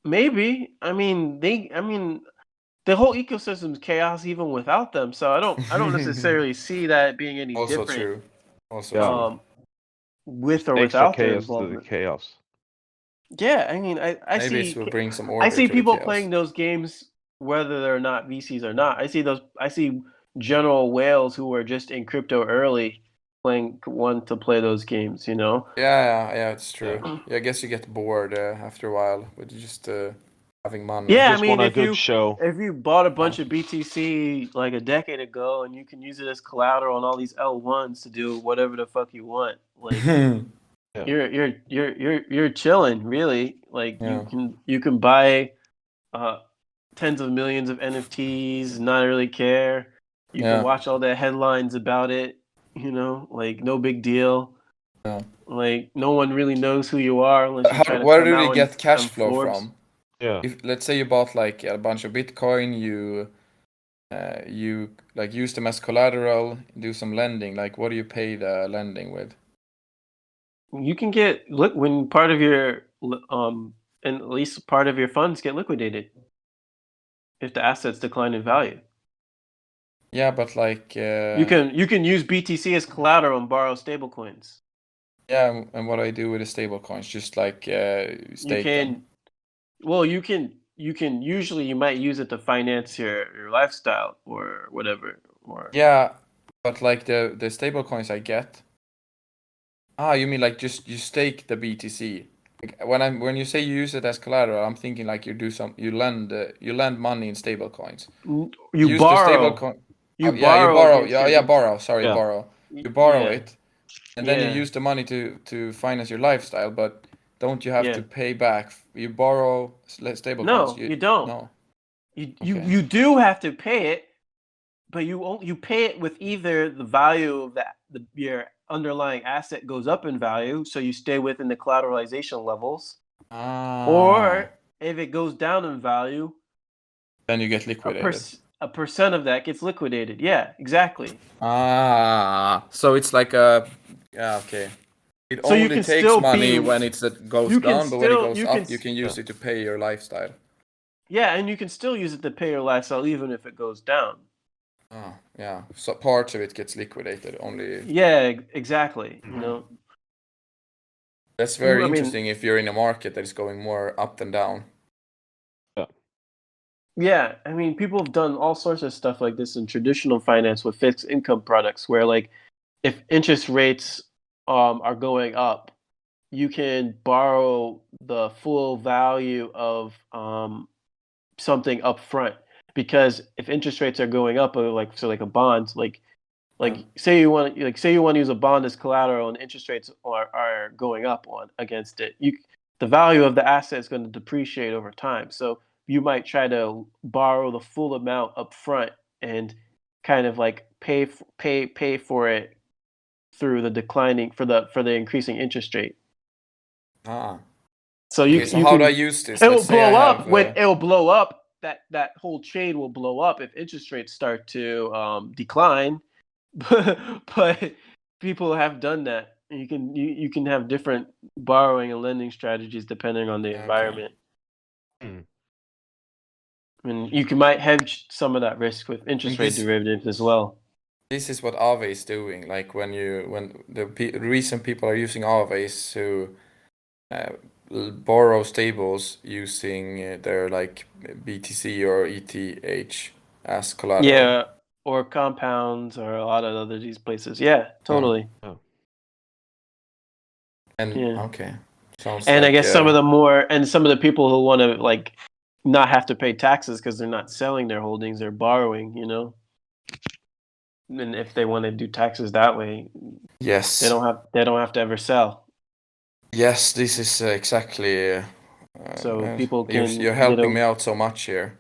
maybe. I mean, the whole ecosystem's chaos even without them. So I don't necessarily see that being any Also different, true. Also Yeah. true. with or Extra without their chaos to the involvement. chaos. Yeah, I mean, Maybe it will bring some I order see to the people chaos. playing those games whether they're not VCs or not. I see general whales who were just in crypto early want to play those games, you know. Yeah, it's true. Yeah, I guess you get bored after a while with just having money. Yeah, I Just mean, want a good show. if you bought a bunch of BTC like a decade ago and you can use it as collateral on all these L1s to do whatever the fuck you want, like Yeah. you're chilling, really. Like Yeah. you can buy tens of millions of NFTs, not really care. You can Yeah. watch all the headlines about it, you know, like no big deal. Yeah. Like no one really knows who you are unless you try to Where come do they out get cash on flow Forbes. from? Yeah. If let's say you bought like a bunch of Bitcoin, you like use them as collateral, do some lending. Like, what do you pay the lending with? You can get when part of your and at least part of your funds get liquidated if the assets decline in value. Yeah, but like, You can use BTC as collateral and borrow stablecoins. yeah, and what I do with the stable coins, just like You stake them. can well you can usually you might use it to finance your lifestyle or whatever or Yeah, but like the stable coins I get. Ah, you mean like just you stake the BTC? Like, when you say you use it as collateral, I'm thinking like you lend money in stable coins. you Use the stable borrow coin. you Oh, yeah, you borrow borrow. against Yeah, your yeah, BTC. borrow. Sorry, Yeah. borrow. You borrow Yeah. it, and then you Yeah. use the money to finance your lifestyle. But don't you have Yeah. to pay back? You borrow stable coins. No, you don't. No. You Okay. you do have to pay it, but you pay it with either the value of your underlying asset goes up in value, so you stay within the collateralization levels, Ah. or if it goes down in value, Then you get liquidated. a percent of that gets liquidated. Yeah, exactly. Ah. So it's like a. Yeah. Okay. It So you only can takes still money be when it goes down, but when it goes you can up, you can use it to pay your lifestyle. yeah, and you can still use it to pay your lifestyle even if it goes down. Oh, yeah. So parts of it gets liquidated only. Yeah, exactly. You know, That's very I mean, interesting if you're in a market that is going more up than down. Yeah. yeah, I mean, people have done all sorts of stuff like this in traditional finance with fixed income products, where like if interest rates are going up, you can borrow the full value of something up front because if interest rates are going up, like a bond, like say you want to use a bond as collateral and interest rates are going up on against it, the value of the asset is going to depreciate over time. So you might try to borrow the full amount up front and kind of like pay for it through the declining for the increasing interest rate. Ah. So Okay, so you how do I can use this? it will Let's say I blow up have. when it will blow up. That whole trade will blow up if interest rates start to decline. But people have done that. You can have different borrowing and lending strategies depending on the Okay. environment. Hmm. And you might hedge some of that risk with interest rate this- derivatives as well. This is what Aave is doing. Like when the reason people are using Aave is to borrow stables using their like BTC or ETH as collateral. Yeah, or compounds or a lot of other these places. Yeah, totally. And Yeah. okay, sounds And like, I guess some of the people who want to like not have to pay taxes because they're not selling their holdings, they're borrowing, you know. And if they want to do taxes that way, yes, they don't have to ever sell. yes, this is exactly. So people can you're helping me out so much here.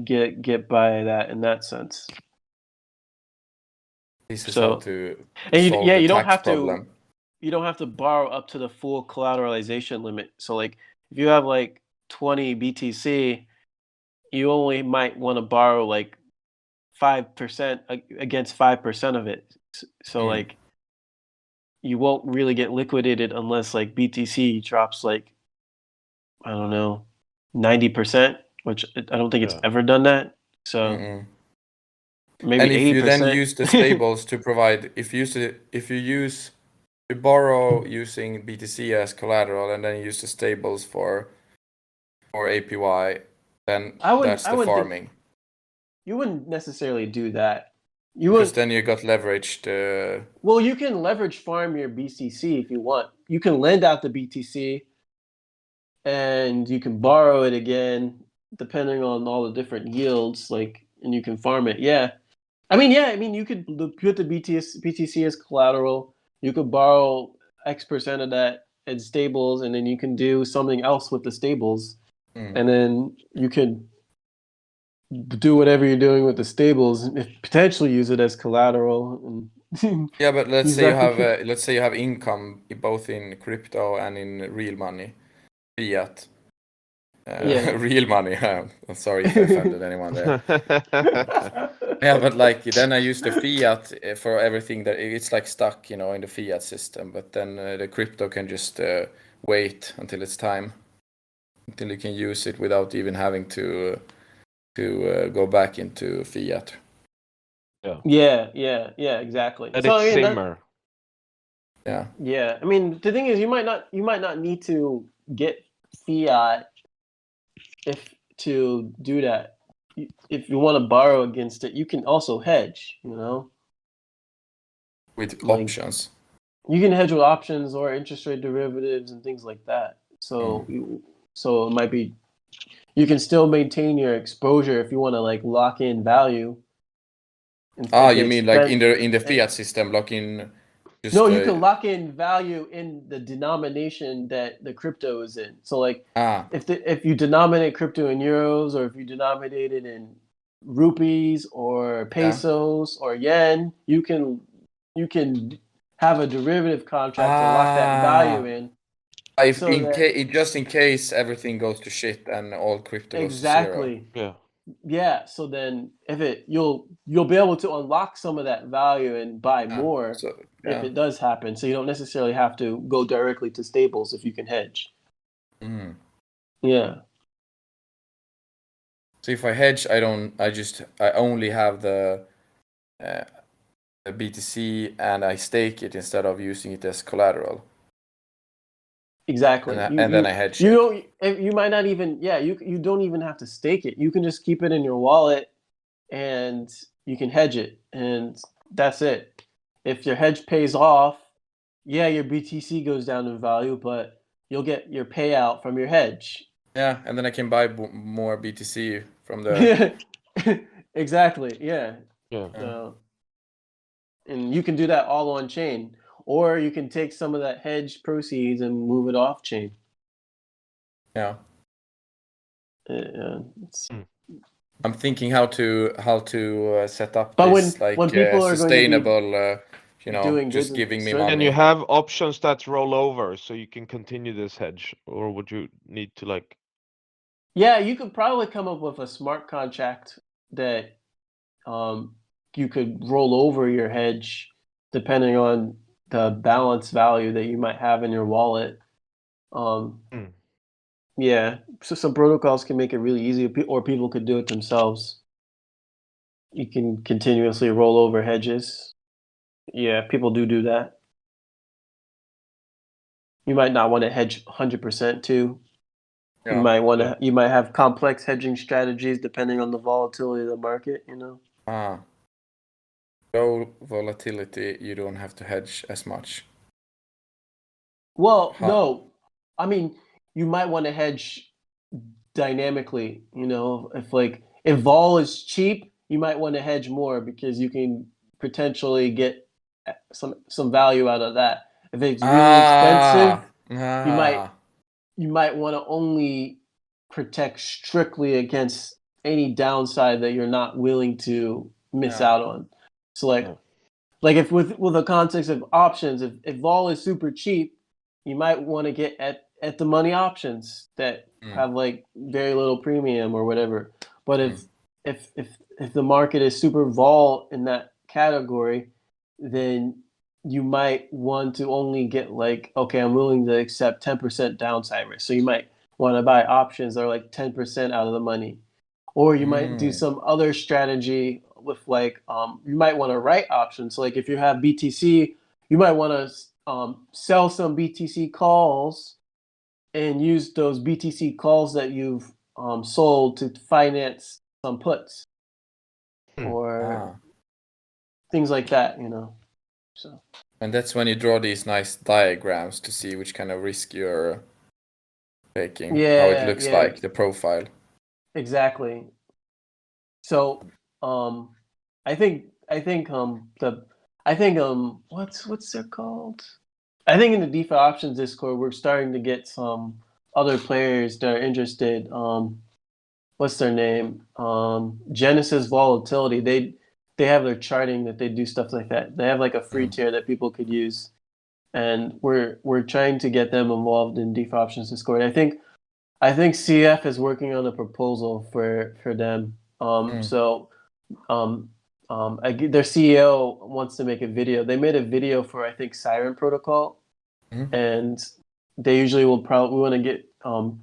get by that in that sense. This is So- how to And solve you the don't tax have problem. you don't have to borrow up to the full collateralization limit. So like if you have like 20 BTC, you only might want to borrow like 5% against 5% of it. So like you won't really get liquidated unless like BTC drops like, I don't know, 90%, which I don't think it's ever done that. So maybe And if 80%. you then use the stables to provide, if you borrow using BTC as collateral and then you use the stables for APY, then that's the farming. You wouldn't necessarily do that. Because then you got leveraged. Well, you can leverage farm your BCC if you want. You can lend out the BTC and you can borrow it again depending on all the different yields, like, and you can farm it. Yeah. I mean, you could put the BTC as collateral. You could borrow X% of that in stables, and then you can do something else with the stables. And then you could do whatever you're doing with the stables, if potentially use it as collateral. And Yeah, but let's use say you that have income both in crypto and in real money, fiat. Yeah. Real money. I'm sorry if I offended anyone there. Yeah, but like then I use the fiat for everything that it's like stuck, in the fiat system. But then the crypto can just wait until it's time, until you can use it without even having to go back into fiat. Yeah, exactly. And So, it's I mean, simmer. Yeah. yeah, I mean, the thing is, you might not need to get fiat if to do that. If you want to borrow against it, you can also hedge. With Like- options. You can hedge with options or interest rate derivatives and things like that. So, so it might be, you can still maintain your exposure if you want to like lock in value. You mean like in the fiat system, lock in? Just, No, you can lock in value in the denomination that the crypto is in. So like if you denominate crypto in euros, or if you denominate it in rupees or pesos or yen, you can have a derivative contract to lock that value in. Just in case everything goes to shit and all crypto goes to zero. Yeah, so then you'll be able to unlock some of that value and buy more if it does happen. So you don't necessarily have to go directly to stables if you can hedge. Yeah. So if I hedge, I only have the BTC and I stake it instead of using it as collateral. Exactly. And then I hedge you might not even, you don't even have to stake it. You can just keep it in your wallet and you can hedge it, and that's it. If your hedge pays off, your BTC goes down in value, but you'll get your payout from your hedge. Yeah, and then I can buy more BTC from the... Exactly, yeah. And you can do that all on chain, or you can take some of that hedge proceeds and move it off chain. Yeah. I'm thinking how to set up but this when people are sustainable, doing just giving me And money. you have options that roll over, so you can continue this hedge, or would you need to like? Yeah, you could probably come up with a smart contract that you could roll over your hedge depending on the balance value that you might have in your wallet. Yeah, so some protocols can make it really easy, or people could do it themselves. You can continuously roll over hedges. Yeah, people do that. You might not want to hedge 100% too. You Yeah. might want to. You might have complex hedging strategies depending on the volatility of the market. Low volatility, you don't have to hedge as much. Well, no, I mean you might want to hedge dynamically. If vol is cheap, you might want to hedge more because you can potentially get some value out of that. If it's really expensive, you might want to only protect strictly against any downside that you're not willing to miss out on. So like if with the context of options, if vol is super cheap, you might want to get at the money options that have like very little premium or whatever. But if the market is super vol in that category, then you might want to only get like, okay, I'm willing to accept 10% downside risk. So you might want to buy options that are like 10% out of the money. Or you might do some other strategy with like, you might want to write options. So like if you have BTC, you might want to sell some BTC calls and use those BTC calls that you've sold to finance some puts or things like that, So. And that's when you draw these nice diagrams to see which kind of risk you're taking, how it looks like, the profile. Exactly. So, I think what's it called? I think in the DeFi Options Discord, we're starting to get some other players that are interested. What's their name? Genesis Volatility. They have their charting that they do stuff like that. They have like a free tier that people could use, and we're trying to get them involved in DeFi Options Discord. I think CF is working on a proposal for them. Their CEO wants to make a video. They made a video for I think Siren Protocol, and they usually will probably want to get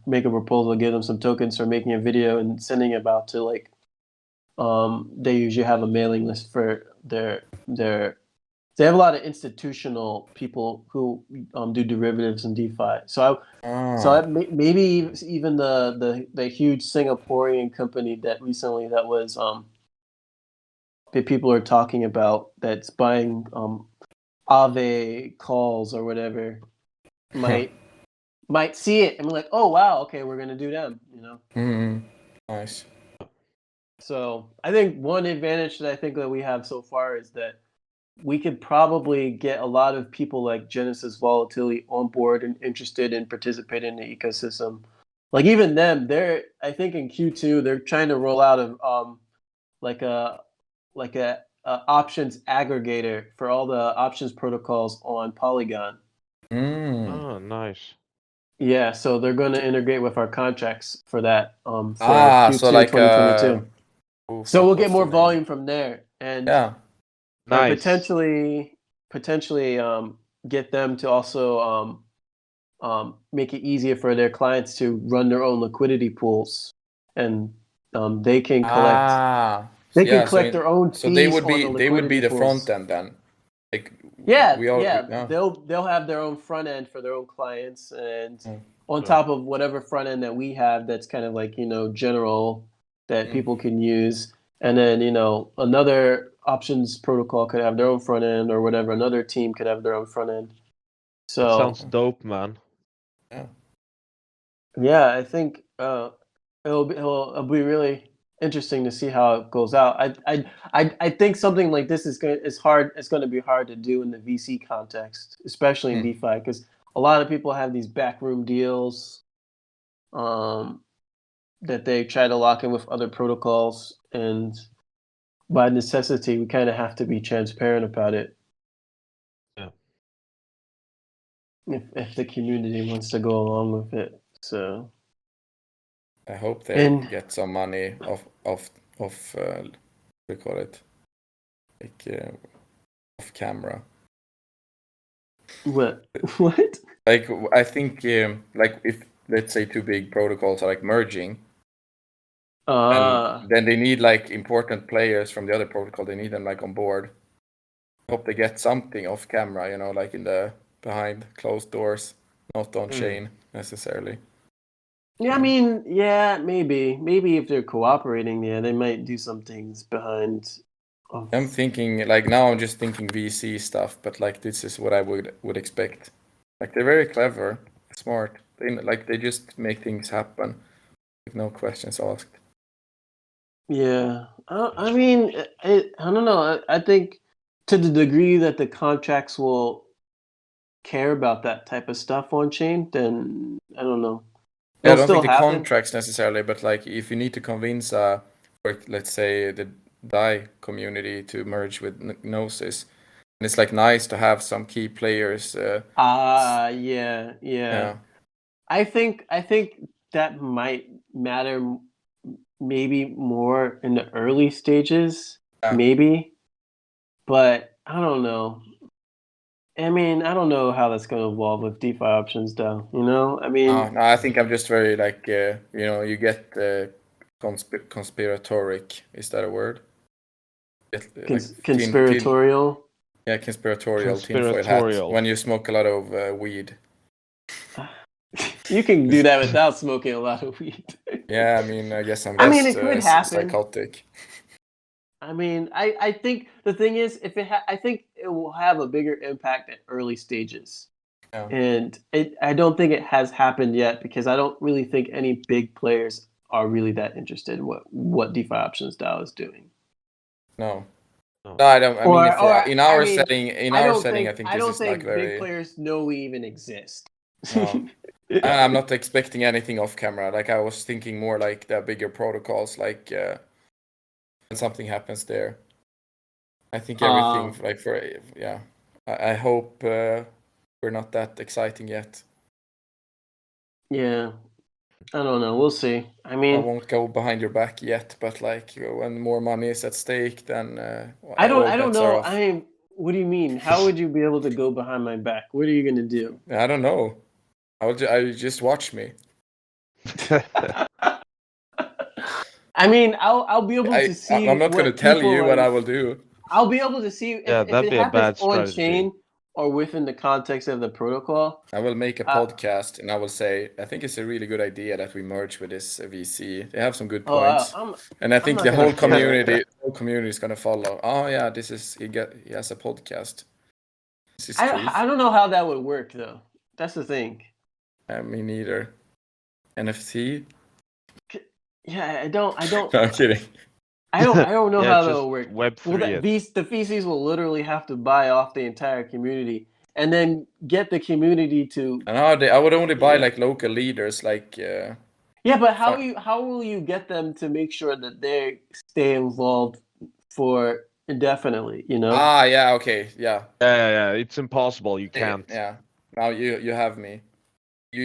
make a proposal, give them some tokens for making a video and sending it out to like. They usually have a mailing list for their. They have a lot of institutional people who do derivatives and DeFi. So maybe even the huge Singaporean company that recently that was that people are talking about that's buying Aave calls or whatever might see it and be like, oh wow, okay, we're gonna do them, Nice. So I think one advantage that I think that we have so far is that we could probably get a lot of people like Genesis Volatility on board and interested in participating in the ecosystem. Like even them, I think in Q2 they're trying to roll out like a options aggregator for all the options protocols on Polygon. Oh, nice. Yeah, so they're going to integrate with our contracts for that for Q2 so like 2022. So we'll get more volume from there, and yeah, Nice. potentially get them to also make it easier for their clients to run their own liquidity pools, and they can collect. They can collect their own fees. So they would be the front end then. Like they'll have their own front end for their own clients, and on top of whatever front end that we have, that's kind of like general that people can use, and then another options protocol could have their own front end or whatever. Another team could have their own front end. So that sounds dope, man. Yeah, I think it'll be really interesting to see how it goes out. I think something like this is going to be hard to do in the VC context, especially in DeFi, because a lot of people have these backroom deals that they try to lock in with other protocols, and by necessity, we kind of have to be transparent about it. Yeah. If the community wants to go along with it, so. I hope they get some money off we call it, like off camera. What? What? Like I think like if let's say two big protocols are like merging, and then they need like important players from the other protocol. They need them like on board. Hope they get something off camera, you know, like in the behind closed doors, not on chain necessarily. Yeah, I mean, yeah, maybe if they're cooperating, yeah, they might do some things behind. I'm thinking like now I'm just thinking VC stuff, but like this is what I would expect. Like they're very clever, smart. They just make things happen, with no questions asked. Yeah, I mean, I don't know. I think to the degree that the contracts will care about that type of stuff on chain, then I don't know. Yeah, I It'll don't think still the happen. contracts necessarily, but like if you need to convince or let's say the DAI community to merge with Gnosis, and it's like nice to have some key players. Yeah. I think that might matter maybe more in the early stages, Yeah. maybe, but I don't know. I mean, I don't know how that's going to evolve with DeFi Options DAO. You know, I mean, No, I think I'm just very like you know, you get conspiratoric. Is that a word? conspiratorial. Yeah, conspiratorial tinfoil hat when you smoke a lot of weed. You can do that without smoking a lot of weed. Yeah, I mean, I guess I'm I mean, just it could happen. psychotic. I mean, I think the thing is, I think it will have a bigger impact at early stages. Yeah. And I don't think it has happened yet because I don't really think any big players are really that interested in what DeFi Options DAO is doing. No, I don't. I mean, in our setting, I think I this don't is think like very. big players know we even exist. No. I'm not expecting anything off camera. Like I was thinking more like the bigger protocols, like when something happens there. I think everything like for yeah. I hope we're not that exciting yet. Yeah, I don't know. We'll see. I I mean, won't go behind your back yet, but like when more money is at stake, then I all don't bets are know. off. I mean, what do you mean? How would you be able to go behind my back? What are you gonna do? I don't know. I just watch me. I mean, I'll be able to see. I'm not going to tell you what I will do. I'll be able to see if that'd it be a happens bad on strategy. chain or within the context of the protocol. I will make a podcast and I will say I think it's a really good idea that we merge with this VC. They have some good points, and I think the whole community is going to follow. Oh yeah, this is he has a podcast. This is truth. I don't know how that would work though. That's the thing. Me neither. NFT. Yeah, I don't. No, I'm kidding. I don't know how that will work. Web3. The VCs will literally have to buy off the entire community and then get the community to. And I would only buy like local leaders, like. Yeah, but how will you get them to make sure that they stay involved for indefinitely? You know. Yeah. Okay. Yeah. Yeah. It's impossible. You can't. Yeah. Now you have me.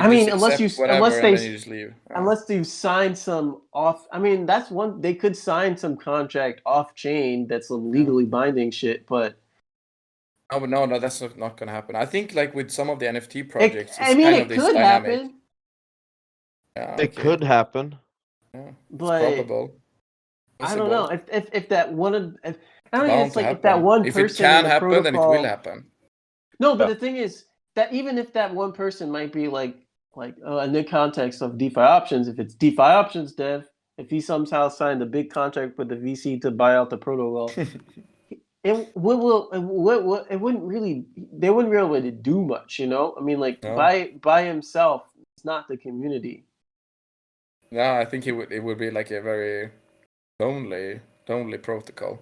I mean, unless you just leave. Unless you sign some off. I mean, that's one. They could sign some contract off chain that's some legally binding shit, but. No, that's not gonna happen. I think like with some of the NFT projects, it could happen. Yeah, it could happen. Yeah, but it's probable. I don't know if that one. If that one person. If it can happen, then it will happen. No, but the thing is that even if that one person might be like in the context of DeFi options, if it's DeFi options dev, if he somehow signed a big contract with the VC to buy out the protocol, it wouldn't really they wouldn't be able to do much, you know. I mean, like by himself, it's not the community. No, I think it would be like a very lonely protocol.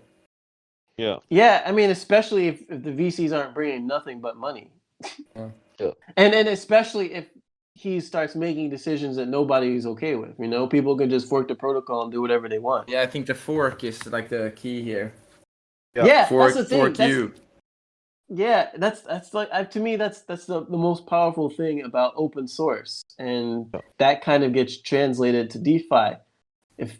Yeah. Yeah, I mean, especially if the VCs aren't bringing nothing but money. Yeah. And especially if he starts making decisions that nobody is okay with. You know, people can just fork the protocol and do whatever they want. Yeah, I think the fork is like the key here. Yeah, fork, that's the thing. Fork you. Yeah, that's like to me that's the most powerful thing about open source, and that kind of gets translated to DeFi. If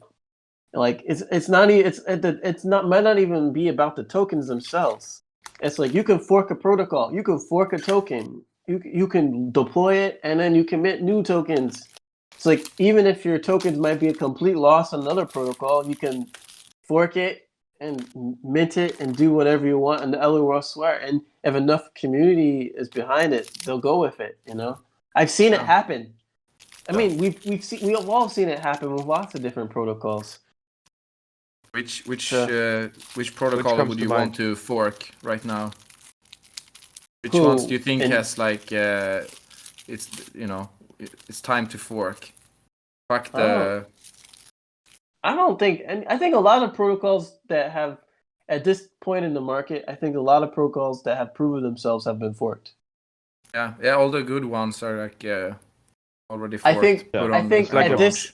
like it's not might not even be about the tokens themselves. It's like you can fork a protocol, you can fork a token, you can deploy it, and then you commit new tokens. It's like even if your tokens might be a complete loss on another protocol, you can fork it and mint it and do whatever you want, and the other will swear. And if enough community is behind it, they'll go with it. You know, I've seen it happen. I mean, we've all seen it happen with lots of different protocols. Which protocol comes would to you mind? want to fork right now? Which Who- ones do you think and- has like it's it's time to fork? Fuck the I don't think, and I think a lot of protocols that have, at this point in the market, I think a lot of protocols that have proven themselves have been forked. yeah, all the good ones are like already I forked. think, Yeah. put I on think the like at a this,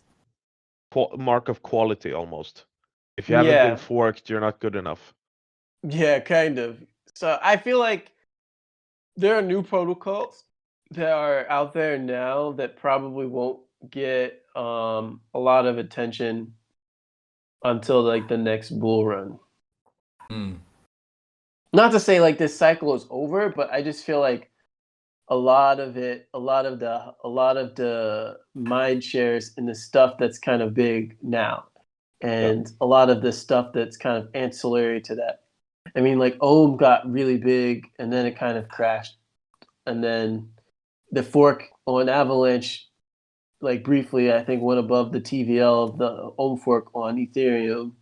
mark of quality almost. If you haven't Yeah. been forked, you're not good enough. yeah, kind of. So I feel like there are new protocols that are out there now that probably won't get a lot of attention until like the next bull run. Mm. Not to say like this cycle is over, but I just feel like a lot of the mind shares in the stuff that's kind of big now, and a lot of the stuff that's kind of ancillary to that. I mean, like Ohm got really big, and then it kind of crashed, and then the fork on Avalanche, like briefly, I think went above the TVL of the Ohm fork on Ethereum.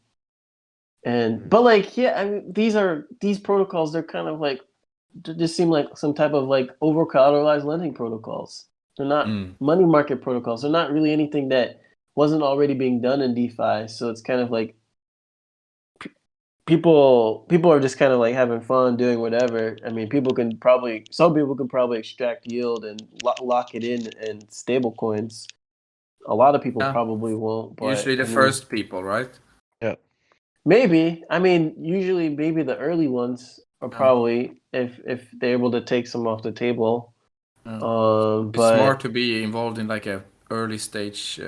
And but like yeah, I mean these protocols, they're kind of like just seem like some type of like over collateralized lending protocols. They're not money market protocols. They're not really anything that wasn't already being done in DeFi. So it's kind of like people are just kind of like having fun doing whatever. I mean, some people can probably extract yield and lock it in stable coins. A lot of people Yeah. probably won't. But Usually the I mean, first people, right? Yeah. maybe. I mean, usually maybe the early ones are Yeah. probably if they're able to take some off the table. Yeah. It's But smart to be involved in like a early stage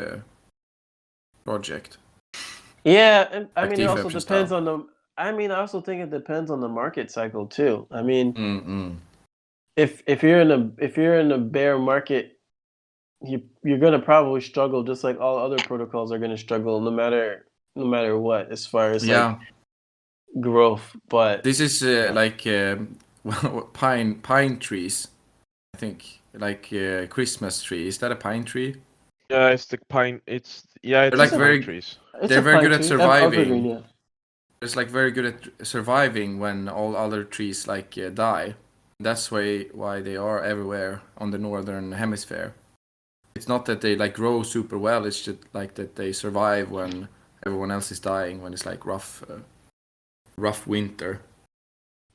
project. yeah, and I Like mean, it DeFi also Options depends DAO. on the. I mean, I also think it depends on the market cycle too. I mean, if you're in a bear market, you're gonna probably struggle just like all other protocols are gonna struggle no matter what as far as Yeah. like growth. But This is like pine trees. I think like Christmas tree. Is that a pine tree? Yeah, it's the pine. It's like the very- pine trees. it's They're a very pine good at tree. surviving. Evergreen, yeah. It's like very good at surviving when all other trees like die. That's why they are everywhere on the northern hemisphere. It's not that they like grow super well. It's just like that they survive when everyone else is dying. When it's like rough winter.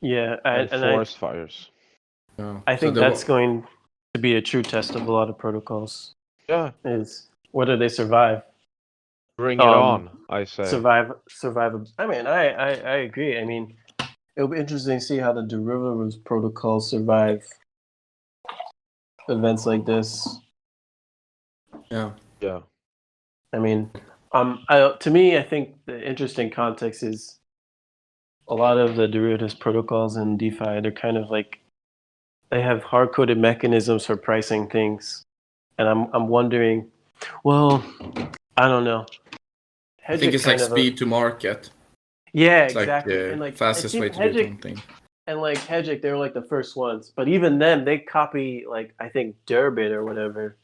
Yeah, And forest fires. I think that's going to be a true test of a lot of protocols. Yeah. Is whether they survive. Bring it on, I say. Survive. I mean, I agree. I mean, it'll be interesting to see how the derivatives protocols survive events like this. Yeah. Yeah. I mean, to me, I think the interesting context is a lot of the derivatives protocols in DeFi. They're kind of like they have hard-coded mechanisms for pricing things, and I'm wondering. Well, I don't know. I think it's like speed to market. Yeah, It's exactly. like And like fastest way to do something. And like Hedgic, they were like the first ones. But even then, they copy like I think Durbit or whatever.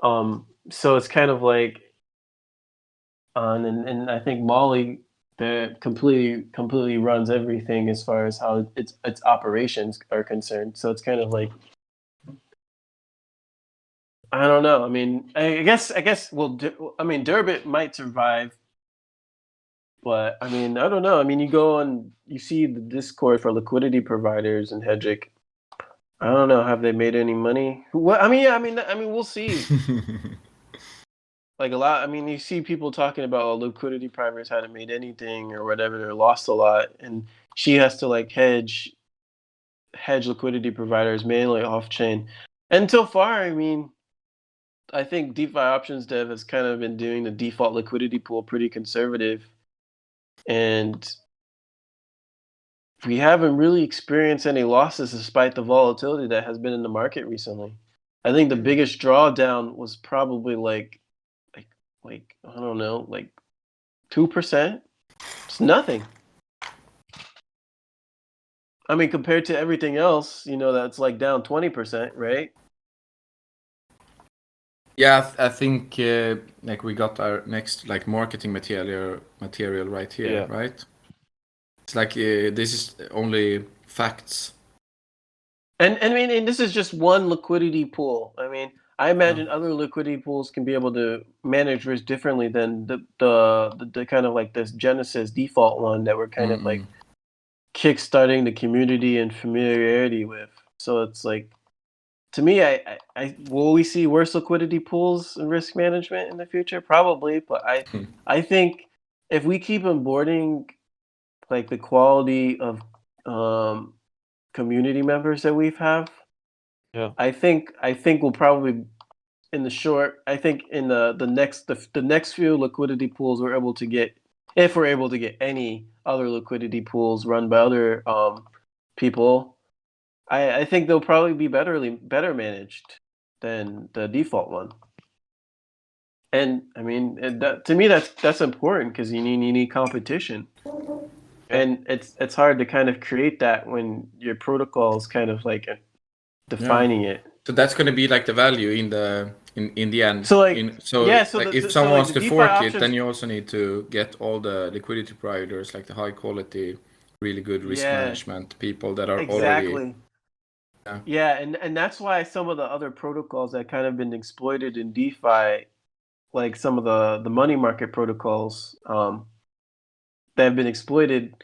So it's kind of like, and I think Molly, that completely runs everything as far as how its operations are concerned. So it's kind of like, I don't know. I mean, I guess. Well, I mean, Durbit might survive. But I mean, I don't know. I mean, you go on, you see the Discord for liquidity providers and Hedgic. I don't know. Have they made any money? What? I mean, we'll see. Like a lot. I mean, you see people talking about liquidity providers hadn't made anything or whatever, or lost a lot, and she has to like hedge liquidity providers mainly off chain. And so far, I mean, I think DeFi Options Dev has kind of been doing the default liquidity pool pretty conservative. And we haven't really experienced any losses despite the volatility that has been in the market recently. I think the biggest drawdown was probably like I don't know, like 2%. It's nothing. I mean, compared to everything else, that's like down 20%, right? Yeah, I think like we got our next like marketing material right here, Yeah. right? It's like this is only facts. And I mean, and this is just one liquidity pool. I mean, I imagine other liquidity pools can be able to manage risk differently than the kind of like this Genesis default one that we're kind of like kickstarting the community and familiarity with. So it's like, to me, I will we see worse liquidity pools and risk management in the future? Probably, but I think if we keep onboarding like the quality of community members that we've have, Yeah. I think we'll probably in the short. I think in the next few liquidity pools we're able to get, if we're able to get any other liquidity pools run by other people, I think they'll probably be better managed than the default one. And I mean, to me, that's important because you need competition. Yeah. And it's hard to kind of create that when your protocol is kind of like defining it. So that's going to be like the value in the end. So like If someone wants to DeFi fork options, it, then you also need to get all the liquidity providers, like the high quality, really good risk management people that are already. Yeah, and that's why some of the other protocols that kind of been exploited in DeFi, like some of the money market protocols that have been exploited,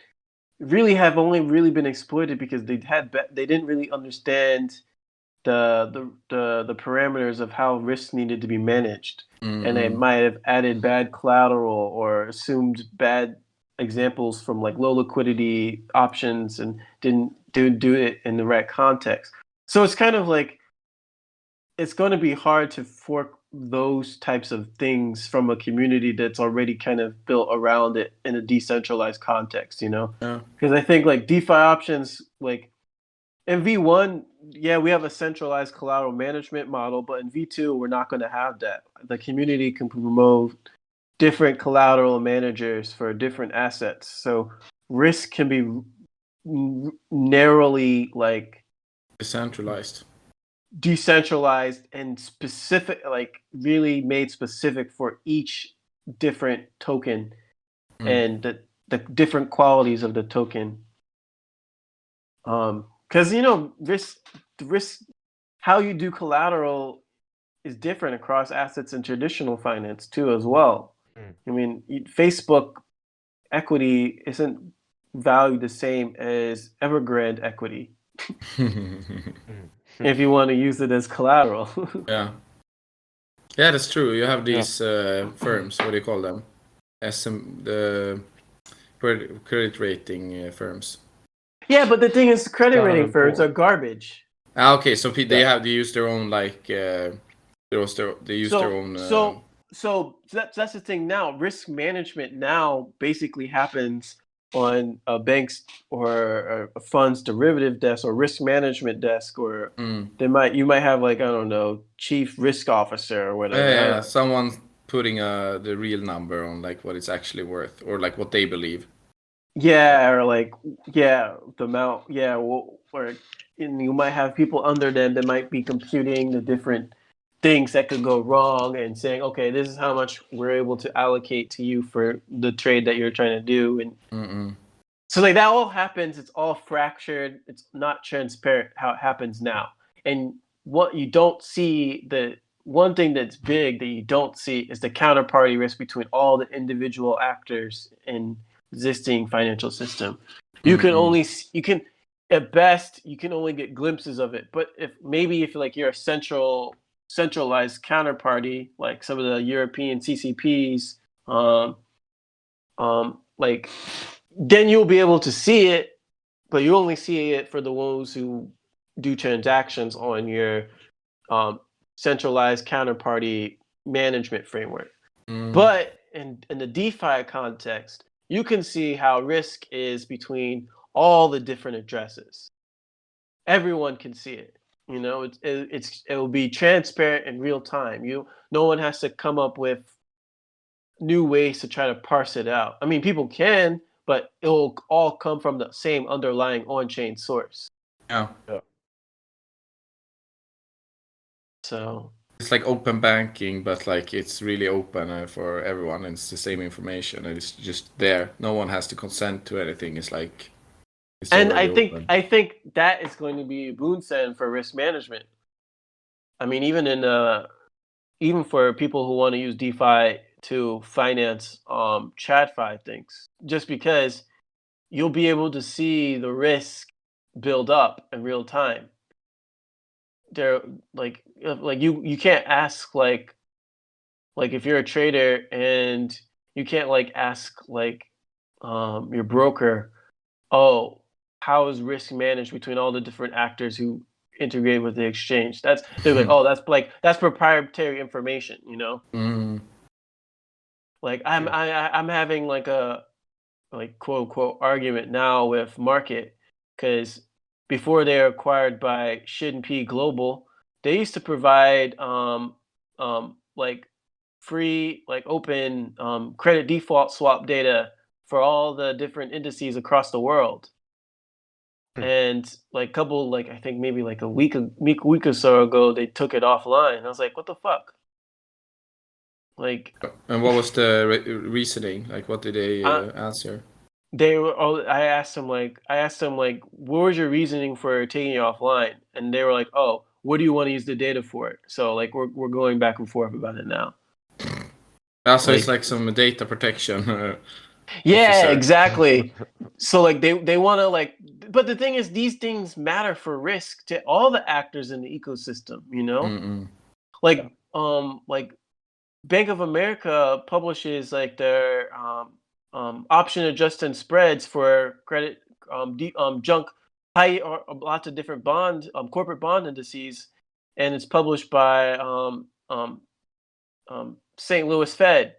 really have only really been exploited because they didn't really understand the parameters of how risk needed to be managed, and they might have added bad collateral or assumed bad examples from like low liquidity options and didn't do it in the right context. So it's kind of like it's going to be hard to fork those types of things from a community that's already kind of built around it in a decentralized context, because I think like DeFi options, like in V1, yeah, we have a centralized collateral management model, but in V2, we're not going to have that. The community can promote different collateral managers for different assets. So risk can be narrowly like decentralized and specific, like really made specific for each different token and the different qualities of the token. Because risk, how you do collateral is different across assets and traditional finance too, as well. I mean, Facebook equity isn't valued the same as Evergrande equity. If you want to use it as collateral. Yeah, that's true. You have these firms. What do you call them? The credit rating firms. Yeah, but the thing is, credit rating firms are garbage. Okay, so they use their own like their own. So that's the thing now. Risk management now basically happens on a bank's or a fund's derivative desk or risk management desk, or you might have like, I don't know, chief risk officer or whatever. Yeah, someone's putting the real number on like what it's actually worth or like what they believe. Yeah, or like the amount. Yeah, or you might have people under them that might be computing the different things that could go wrong and saying, okay, this is how much we're able to allocate to you for the trade that you're trying to do. And so like that all happens. It's all fractured. It's not transparent how it happens now. And what you don't see, the one thing that's big that you don't see is the counterparty risk between all the individual actors in existing financial system. You can only at best you can only get glimpses of it. But if like you're a centralized counterparty, like some of the European CCPs, like then you'll be able to see it, but you only see it for the ones who do transactions on your centralized counterparty management framework. But in the DeFi context, you can see how risk is between all the different addresses. Everyone can see it. You know, it will be transparent in real time. No one has to come up with new ways to try to parse it out. I mean, people can, but it will all come from the same underlying on-chain source. Yeah. So It's like open banking, but like it's really open for everyone, and it's the same information, and it's just there. No one has to consent to anything. It's like it's and already open. I think that is going to be a boon for risk management. I mean, even for people who want to use DeFi to finance TradFi things, just because you'll be able to see the risk build up in real time. There, like you can't ask like if you're a trader and you can't like ask like your broker, oh, how is risk managed between all the different actors who integrate with the exchange? They're like, oh, that's proprietary information, you know. Like I'm having like a quote unquote argument now with Market, because before they were acquired by Cimquemb Global, they used to provide like free like open credit default swap data for all the different indices across the world. And like I think maybe like a week or so ago, they took it offline. I was like, what the fuck? Like, and what was the reasoning? Like, what did they answer? They were. I asked them like, what was your reasoning for taking it offline? And they were like, oh, what do you want to use the data for? So like, we're going back and forth about it now. So it's like some data protection. Yeah, officer. exactly. So like they want to like, but the thing is, these things matter for risk to all the actors in the ecosystem. You know, like Bank of America publishes like their option adjusted spreads for credit junk high or lots of different corporate bond indices, and it's published by St. Louis Fed.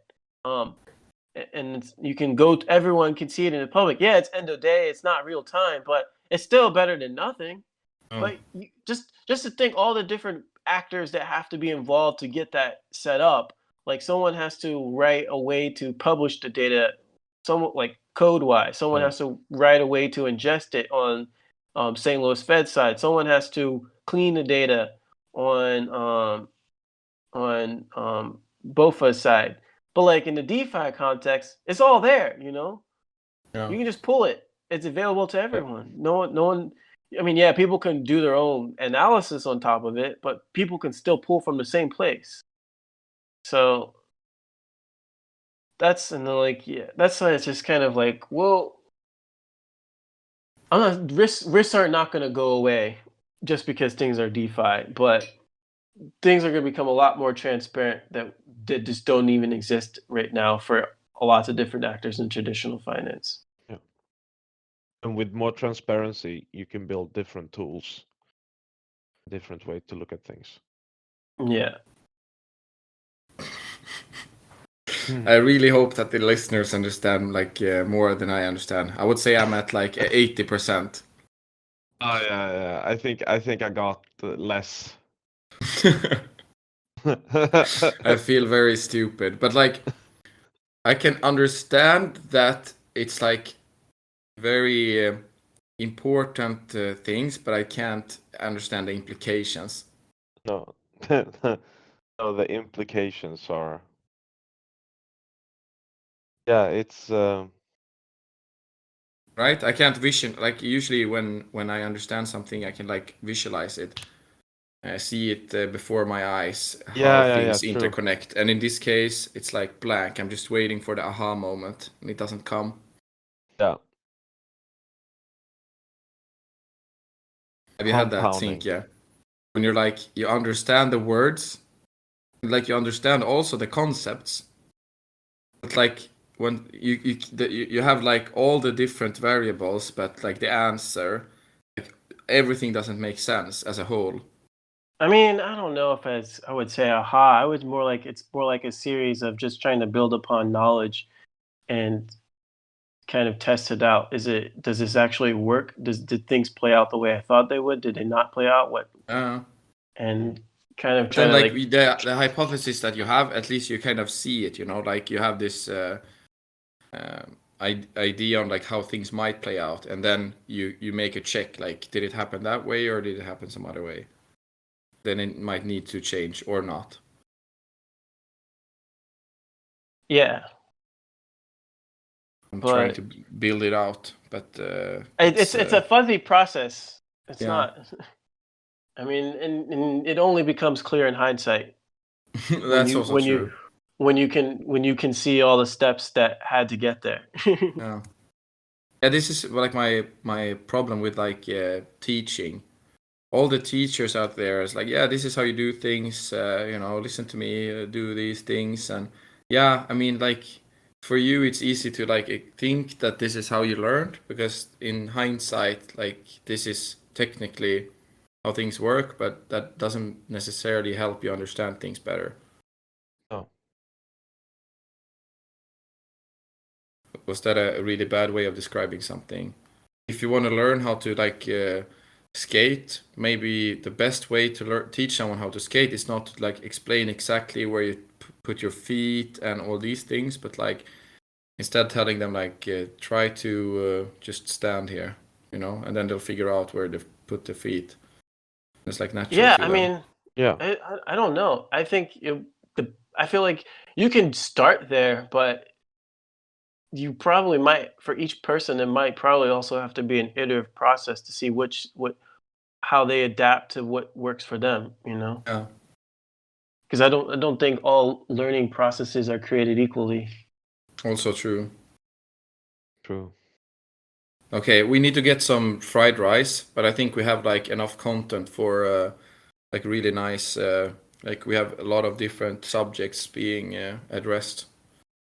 And you can everyone can see it in the public. Yeah, it's end of day, it's not real time, but it's still better than nothing. But just to think all the different actors that have to be involved to get that set up. Like someone has to write a way to publish the data, someone like code wise. Someone has to write a way to ingest it on St. Louis Fed side. Someone has to clean the data on BOFA's side. But like in the DeFi context, it's all there, you know? Yeah. You can just pull it. It's available to everyone. No one I mean, yeah, people can do their own analysis on top of it, but people can still pull from the same place. So that's that's why it's just kind of like, well, risks are not going to go away just because things are DeFi, but things are going to become a lot more transparent that just don't even exist right now for a lot of different actors in traditional finance. Yeah. And with more transparency, you can build different tools, different way to look at things. Yeah. I really hope that the listeners understand like more than I understand. I would say I'm at like 80%. Oh yeah. I think I got less. I feel very stupid, but like I can understand that it's like very important things, but I can't understand the implications. No. No, the implications are. Yeah, it's. Right? I can't like usually when I understand something, I can like visualize it. See it before my eyes, how things true. interconnect. And in this case, it's like blank. I'm just waiting for the aha moment, and it doesn't come. Yeah. Have you had that think? Yeah. When you're like, you understand the words, like you understand also the concepts, but like when you have like all the different variables, but like the answer, like everything doesn't make sense as a whole. I mean, I don't know if I would say aha. It's more like a series of just trying to build upon knowledge, and kind of test it out? Does this actually work? Did things play out the way I thought they would? Did they not play out? What? And kind of trying then to like the hypothesis that you have, at least you kind of see it, like you have this idea on like how things might play out, and then you make a check, like did it happen that way or did it happen some other way? Then it might need to change or not. yeah. I'm trying to build it out, but it's a fuzzy process. It's not. I mean, and it only becomes clear in hindsight. That's also true. When you can see all the steps that had to get there. Yeah, this is like my problem with like teaching. All the teachers out there is like, yeah, this is how you do things. Listen to me, do these things, and yeah, I mean, like for you, it's easy to like think that this is how you learned, because in hindsight, like this is technically how things work, but that doesn't necessarily help you understand things better. Oh. Was that a really bad way of describing something? If you want to learn how to like skate, maybe the best way to teach someone how to skate is not to like explain exactly where you put your feet and all these things, but like instead telling them like try to just stand here, and then they'll figure out where to put the feet. It's like natural. Yeah, I mean, yeah, I don't know. I think I feel like you can start there, but you probably might, for each person, it might probably also have to be an iterative process to see how they adapt to what works for them. Yeah. Because I don't think all learning processes are created equally. Also true. True. Okay, we need to get some fried rice, but I think we have like enough content for like really nice. Like we have a lot of different subjects being addressed.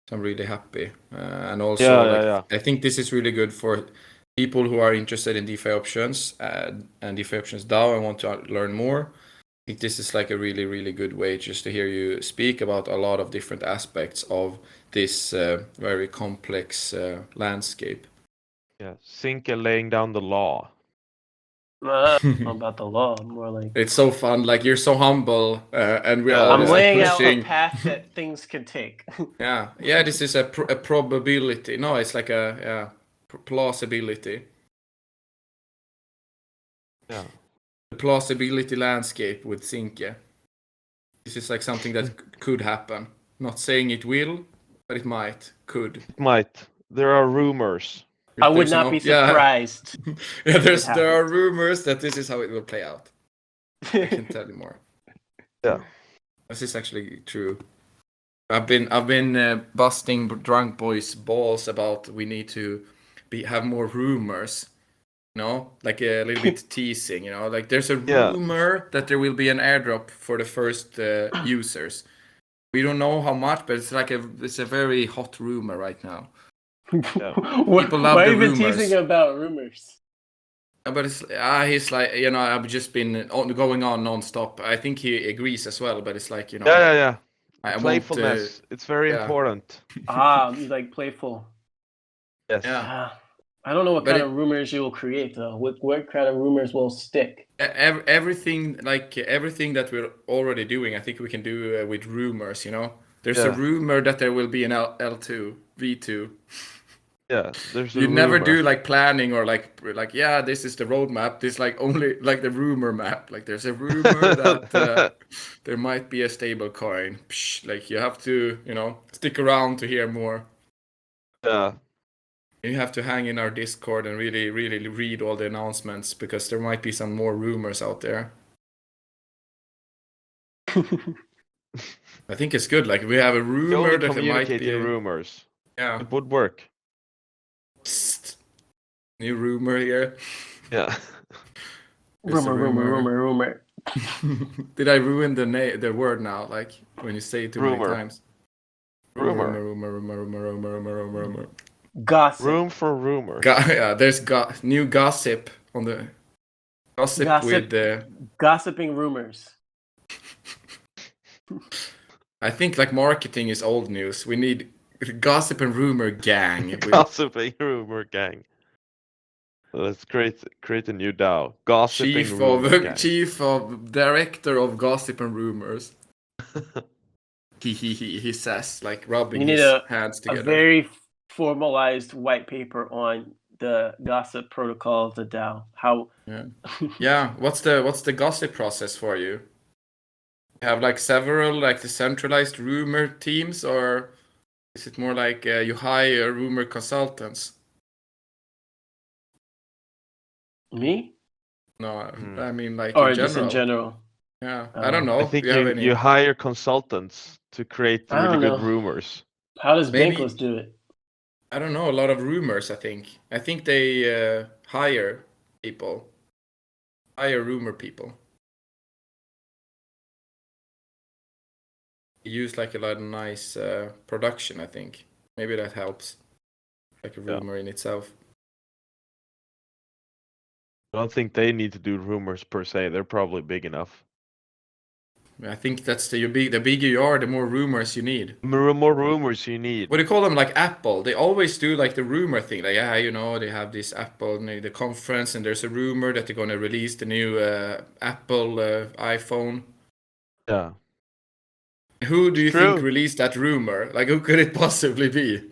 So I'm really happy, and also I think this is really good for people who are interested in DeFi options and DeFi Options DAO and want to learn more. I think this is like a really, really good way just to hear you speak about a lot of different aspects of this very complex landscape. Yeah, Cimquemb laying down the law. About the law, more like it's so fun. Like you're so humble, and we're I'm always laying like, out pushing. a path that things can take. Yeah. This is a probability. No, it's like a plausibility. Yeah. The plausibility landscape with Cimquemb. This is like something that could happen. Not saying it will, but it could. It might. There are rumors. I would not be surprised. Yeah, there are rumors that this is how it will play out. I can tell you more. Yeah, this is actually true. I've been busting drunk boys' balls about we need to have more rumors. Like a little bit teasing. Like there's a rumor that there will be an airdrop for the first users. We don't know how much, but it's a very hot rumor right now. Yeah. People love Why the have you rumors. been teasing about rumors? But he's like, I've just been going on non-stop. I think he agrees as well, but it's like, Yeah. I Playfulness. It's very important. You like playful. Yes. Yeah. I don't know what kind of rumors you will create though. What kind of rumors will stick? Everything that we're already doing, I think we can do with rumors. There's a rumor that there will be an L2 V2. Yeah, there's. You never do like planning or like this is the roadmap. This like only like the rumor map. Like there's a rumor that there might be a stable coin. Like you have to stick around to hear more. Yeah. You have to hang in our Discord and really, really read all the announcements because there might be some more rumors out there. I think it's good. Like we have a rumor that there might be rumors. Yeah, it would work. Psst. New rumor here. Yeah. Rumor. Did I ruin the word now? Like when you say it too many times. Rumor. Gossip. Room for rumor. There's new gossip on the gossip with the gossiping rumors. I think like marketing is old news. We need Gossip and rumor gang. Gossiping rumor gang. Let's create a new DAO. Gossiping rumor gang. Chief of Director of Gossip and Rumors. He says, like rubbing You need his a hands a together. very formalized white paper on the gossip protocol of the DAO. How? Yeah. What's the gossip process for you? You have like several like decentralized rumor teams, or is it more like you hire rumor consultants? Me? No, I mean like Or in just in general. general? Yeah, I don't I know. think Do you have any? you hire consultants to create I really don't good know. rumors. How does Maybe- Bankless do it? I don't know. A lot of rumors. I think they hire people, hire rumor people. Use like a lot of nice production. I think maybe that helps. Like a rumor in itself. I don't think they need to do rumors per se. They're probably big enough. I think that's the bigger you are, the more rumors you need. More rumors you need. What do you call them? Like Apple, they always do like the rumor thing. Like, yeah, you know, they have this Apple, the conference, and there's a rumor that they're gonna release the new Apple iPhone. Yeah. Who do you think True. released that rumor? Like, who could it possibly be?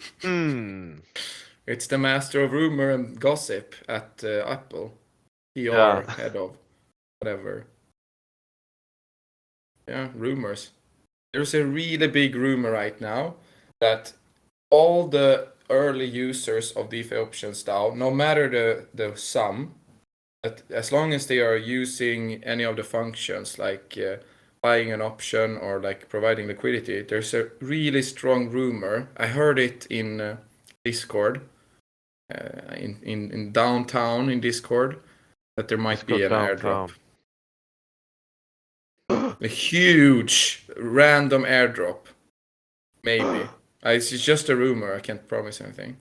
It's the master of rumor and gossip at Apple. PR head of whatever. Yeah, rumors. There's a really big rumor right now that all the early users of DeFi Options DAO, no matter the sum, that as long as they are using any of the functions like buying an option or like providing liquidity, there's a really strong rumor. I heard it in Discord, in downtown in Discord, that there might be an airdrop. A huge random airdrop. Maybe. It's just a rumor. I can't promise anything.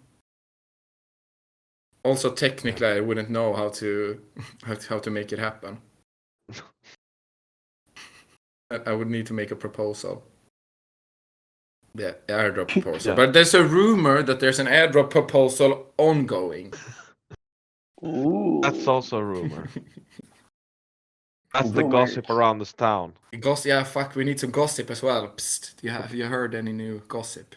Also, technically, I wouldn't know how to make it happen. I would need to make a proposal. The airdrop proposal. But there's a rumor that there's an airdrop proposal ongoing. Ooh. That's also a rumor. That's the gossip around this town. Yeah, fuck, we need some gossip as well. Psst, have you heard any new gossip?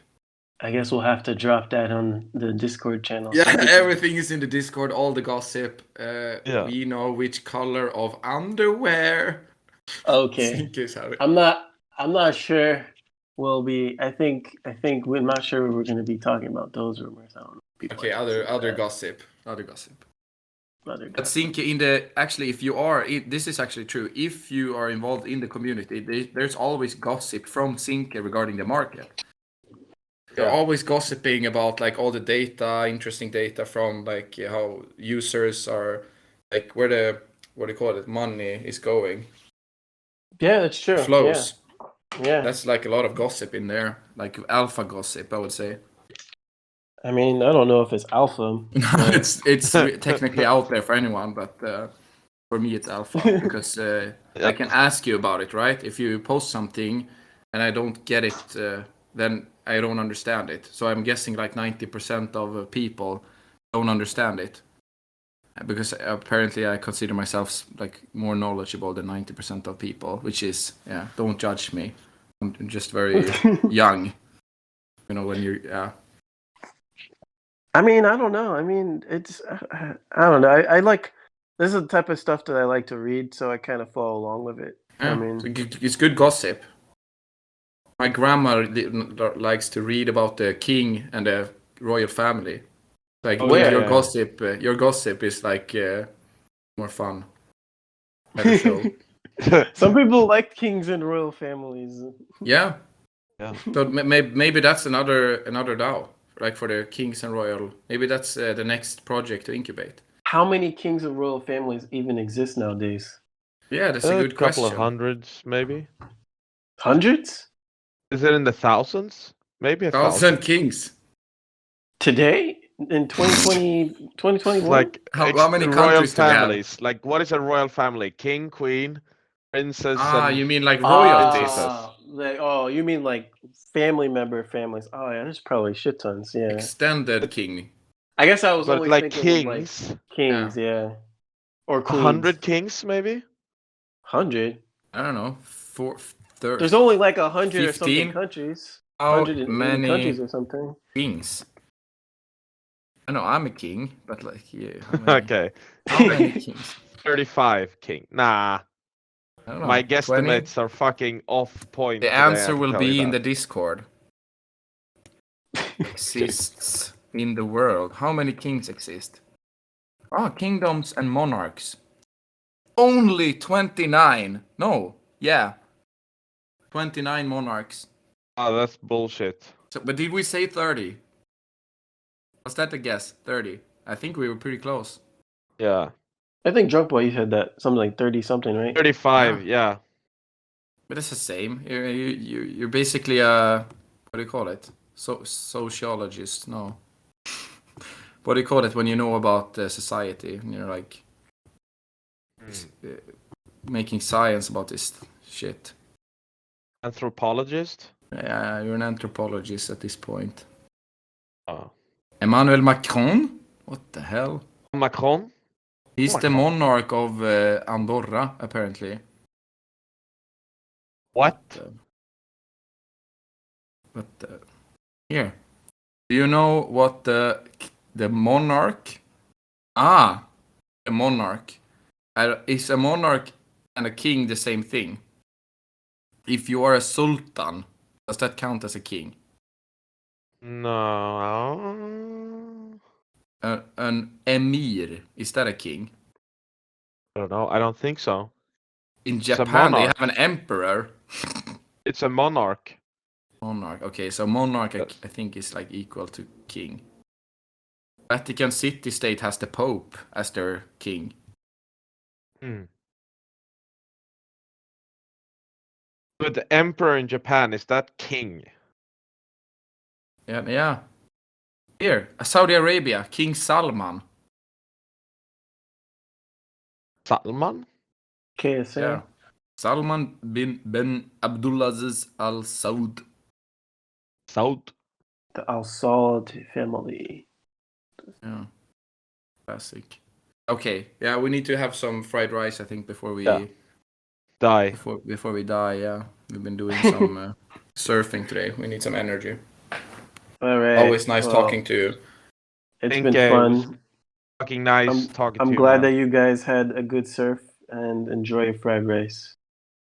I guess we'll have to drop that on the Discord channel. Yeah, everything is in the Discord, all the gossip. Yeah. We know which color of underwear. Okay. I'm not sure we'll be. I think we're not sure we're going to be talking about those rumors. I don't know. Okay, other gossip. But Cinquemb, actually, if you are, this is actually true. If you are involved in the community, there's always gossip from Cimquemb regarding the market. They're always gossiping about like all the data, interesting data from like how users are, like where the what do you call it, money is going. Yeah, that's true. Flows. Yeah. That's like a lot of gossip in there, like alpha gossip, I would say. I mean, I don't know if it's alpha. it's technically out there for anyone, but for me it's alpha because I can ask you about it, right? If you post something and I don't get it, then I don't understand it. So I'm guessing like 90% of people don't understand it, because apparently I consider myself like more knowledgeable than 90% of people, which is, don't judge me. I'm just very young, you know, when you're, I mean, I don't know. I mean, it's, I don't know. I like, this is the type of stuff that I like to read, so I kind of follow along with it. Yeah, I mean, it's good gossip. My grandma likes to read about the king and the royal family. Like your gossip is like more fun. Better show. Some people like kings and royal families. Yeah. So maybe that's another DAO, like for the kings and royal. Maybe that's the next project to incubate. How many kings and royal families even exist nowadays? Yeah, that's a good question. A couple of hundreds, maybe. Hundreds? Is it in the thousands? Maybe 1,000 kings. Today? In 2021? Like how many royal countries families? Like what is a royal family? King, queen, princess. You mean like royalties? like, oh, you mean like family member families? Oh yeah, there's probably shit tons. Yeah, Extended king. I guess I was But only like thinking of like kings, kings, yeah, or queens. 100 kings maybe? 100. I don't know. There's only like 100 or something 15? countries. How 180 countries many or something. kings? I know I'm a king, but like, yeah, how many, Okay. how many kings? 35 king. Nah. I don't know. My 20? guesstimates are fucking off point The today, I answer can will tell you be in that. the Discord. Exists in the world. How many kings exist? Oh, kingdoms and monarchs. Only 29. No, yeah. 29 monarchs. Oh, that's bullshit. So, but did we say 30? Was that a guess? 30. I think we were pretty close. Yeah. I think Drunk Boy, you said that something like 30 something, right? 35, yeah. But it's the same. You're basically a, what do you call it? Sociologist. No. What do you call it when you know about society? And you're like making science about this shit. Anthropologist? Yeah, you're an anthropologist at this point. Oh. Emmanuel Macron? What the hell? Macron? He's the Macron. monarch of Andorra, apparently. What? But here, do you know what the monarch? Ah, a monarch. Is a monarch and a king the same thing? If you are a sultan, does that count as a king? No. An emir, is that a king? I don't know. I don't think so. In a Japan, they have monarch. an emperor. It's a monarch. Monarch. Okay, so monarch, Yes. I think, is like equal to king. Vatican City State has the Pope as their king. Hmm. But the emperor in Japan, is that king? Yeah. Here, Saudi Arabia, King Salman. Salman? KSA. Yeah. Salman bin Abdulaziz Al Saud. Saud? The Al Saud family. Yeah. Classic. Okay. Yeah, we need to have some fried rice, I think, before we Die. before we die. Yeah, we've been doing some surfing today. We need some energy. All right. Always nice talking to you. It's Think, been it was fun. fucking nice talking to I'm you, glad man. that you guys had a good surf and enjoy your fried rice.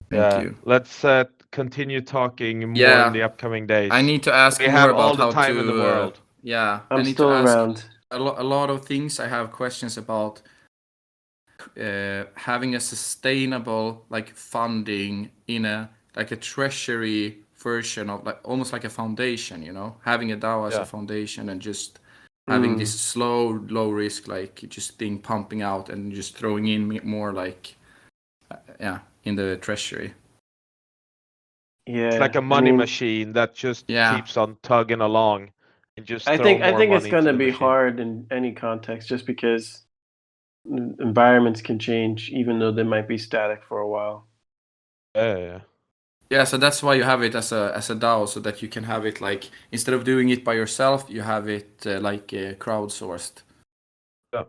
Thank you. Let's continue talking more Yeah. in the upcoming days. I need to ask We more have about all the how time to. in the world. Yeah, I I'm need still to ask around. a lot of things. I have questions about having a sustainable like funding in a like a treasury version of like almost like a foundation. You know, having a DAO as a foundation and just having this slow, low risk like just thing pumping out and just throwing in more like in the treasury. Yeah. It's like a money machine that just keeps on tugging along and just I throw think more money it's going to into the be machine. hard in any context just because environments can change even though they might be static for a while. Yeah, so that's why you have it as a DAO, so that you can have it like instead of doing it by yourself, you have it crowdsourced. Yeah.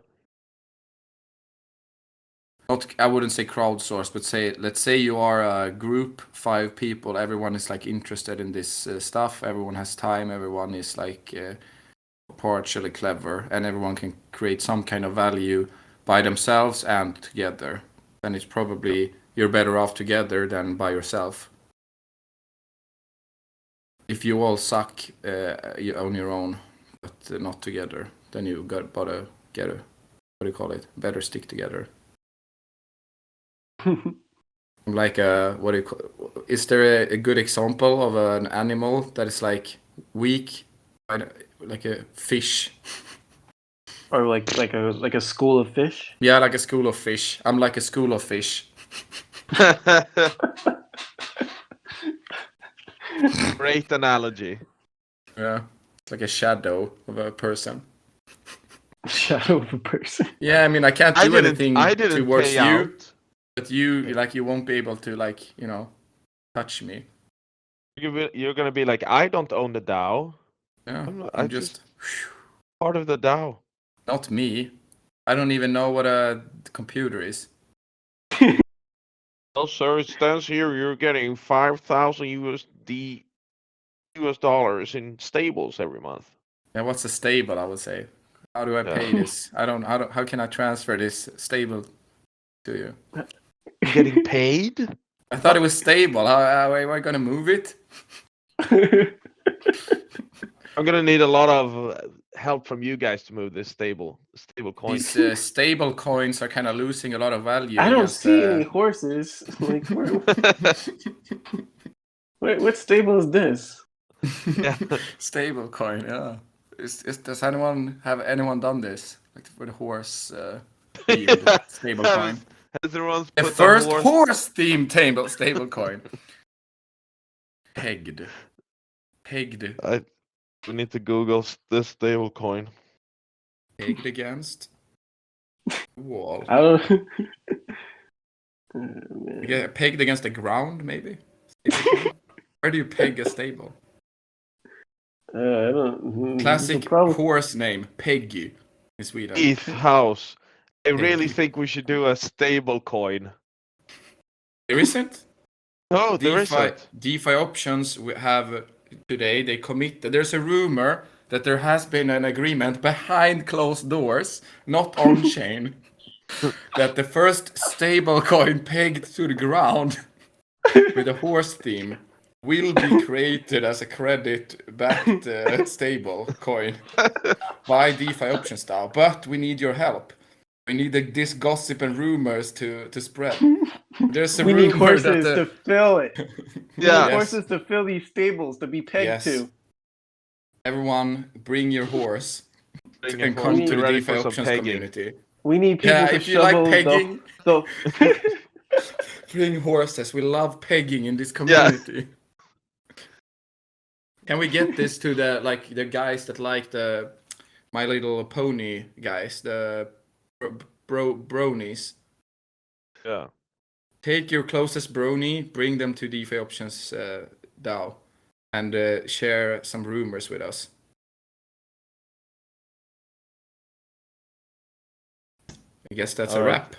I wouldn't say crowdsourced, but let's say you are a group, 5 people, everyone is like interested in this stuff, everyone has time, everyone is like partially clever, and everyone can create some kind of value by themselves and together. Then it's probably you're better off together than by yourself. If you all suck on your own, but not together, then you gotta get a, what do you call it? Better stick together. Like what do you call? Is there a good example of an animal that is like weak, like a fish? Or like a school of fish? Yeah, like a school of fish. I'm like a school of fish. Great analogy. Yeah, it's like a shadow of a person. Shadow of a person. Yeah, I mean, I can't do anything towards you, out. but you won't be able to touch me. You're gonna be like, I don't own the DAO. Yeah, I'm just part of the DAO. not me. I don't even know what a computer is. Oh, sir, it stands here. You're getting 5,000 US dollars in stables every month. Yeah, what's a stable? I would say. How do I pay this? How can I transfer this stable to you? You're getting paid? I thought it was stable. How am I gonna move it? I'm gonna need a lot of help from you guys to move this stable coin. These stable coins are kind of losing a lot of value. I don't against, see any horses. Like, what stable is this? Yeah. Stable coin. Yeah. Does anyone done this? Like for the horse themed stable coin? Has everyone The put first horse? horse themed stable coin. Pegged. We need to Google this stable coin. Pegged against wall. I don't. Yeah, pegged against the ground, maybe. Where do you peg a stable? I don't. Classic horse name, Peggy, in Sweden. ETH house. I really Peggy. think we should do a stable coin. There isn't. No, there isn't. DeFi Options we have today. They committed. There's a rumor that there has been an agreement behind closed doors, not on chain, that the first stable coin pegged to the ground with a horse theme will be created as a credit-backed stable coin by DeFi Options DAO. But we need your help. We need this gossip and rumors to spread. There's a we rumor need horses that to fill it. We Yeah. need horses to fill these stables to be pegged to. Everyone, bring your horse Bring and your come horse, to be the ready DeFi for some Options pegging. community. We need people to if you like shovel pegging, the bring horses. We love pegging in this community. Can we get this to the guys that like the My Little Pony guys, the bronies? Yeah. Take your closest brony, bring them to DeFi Options DAO, and share some rumors with us. I guess that's a wrap.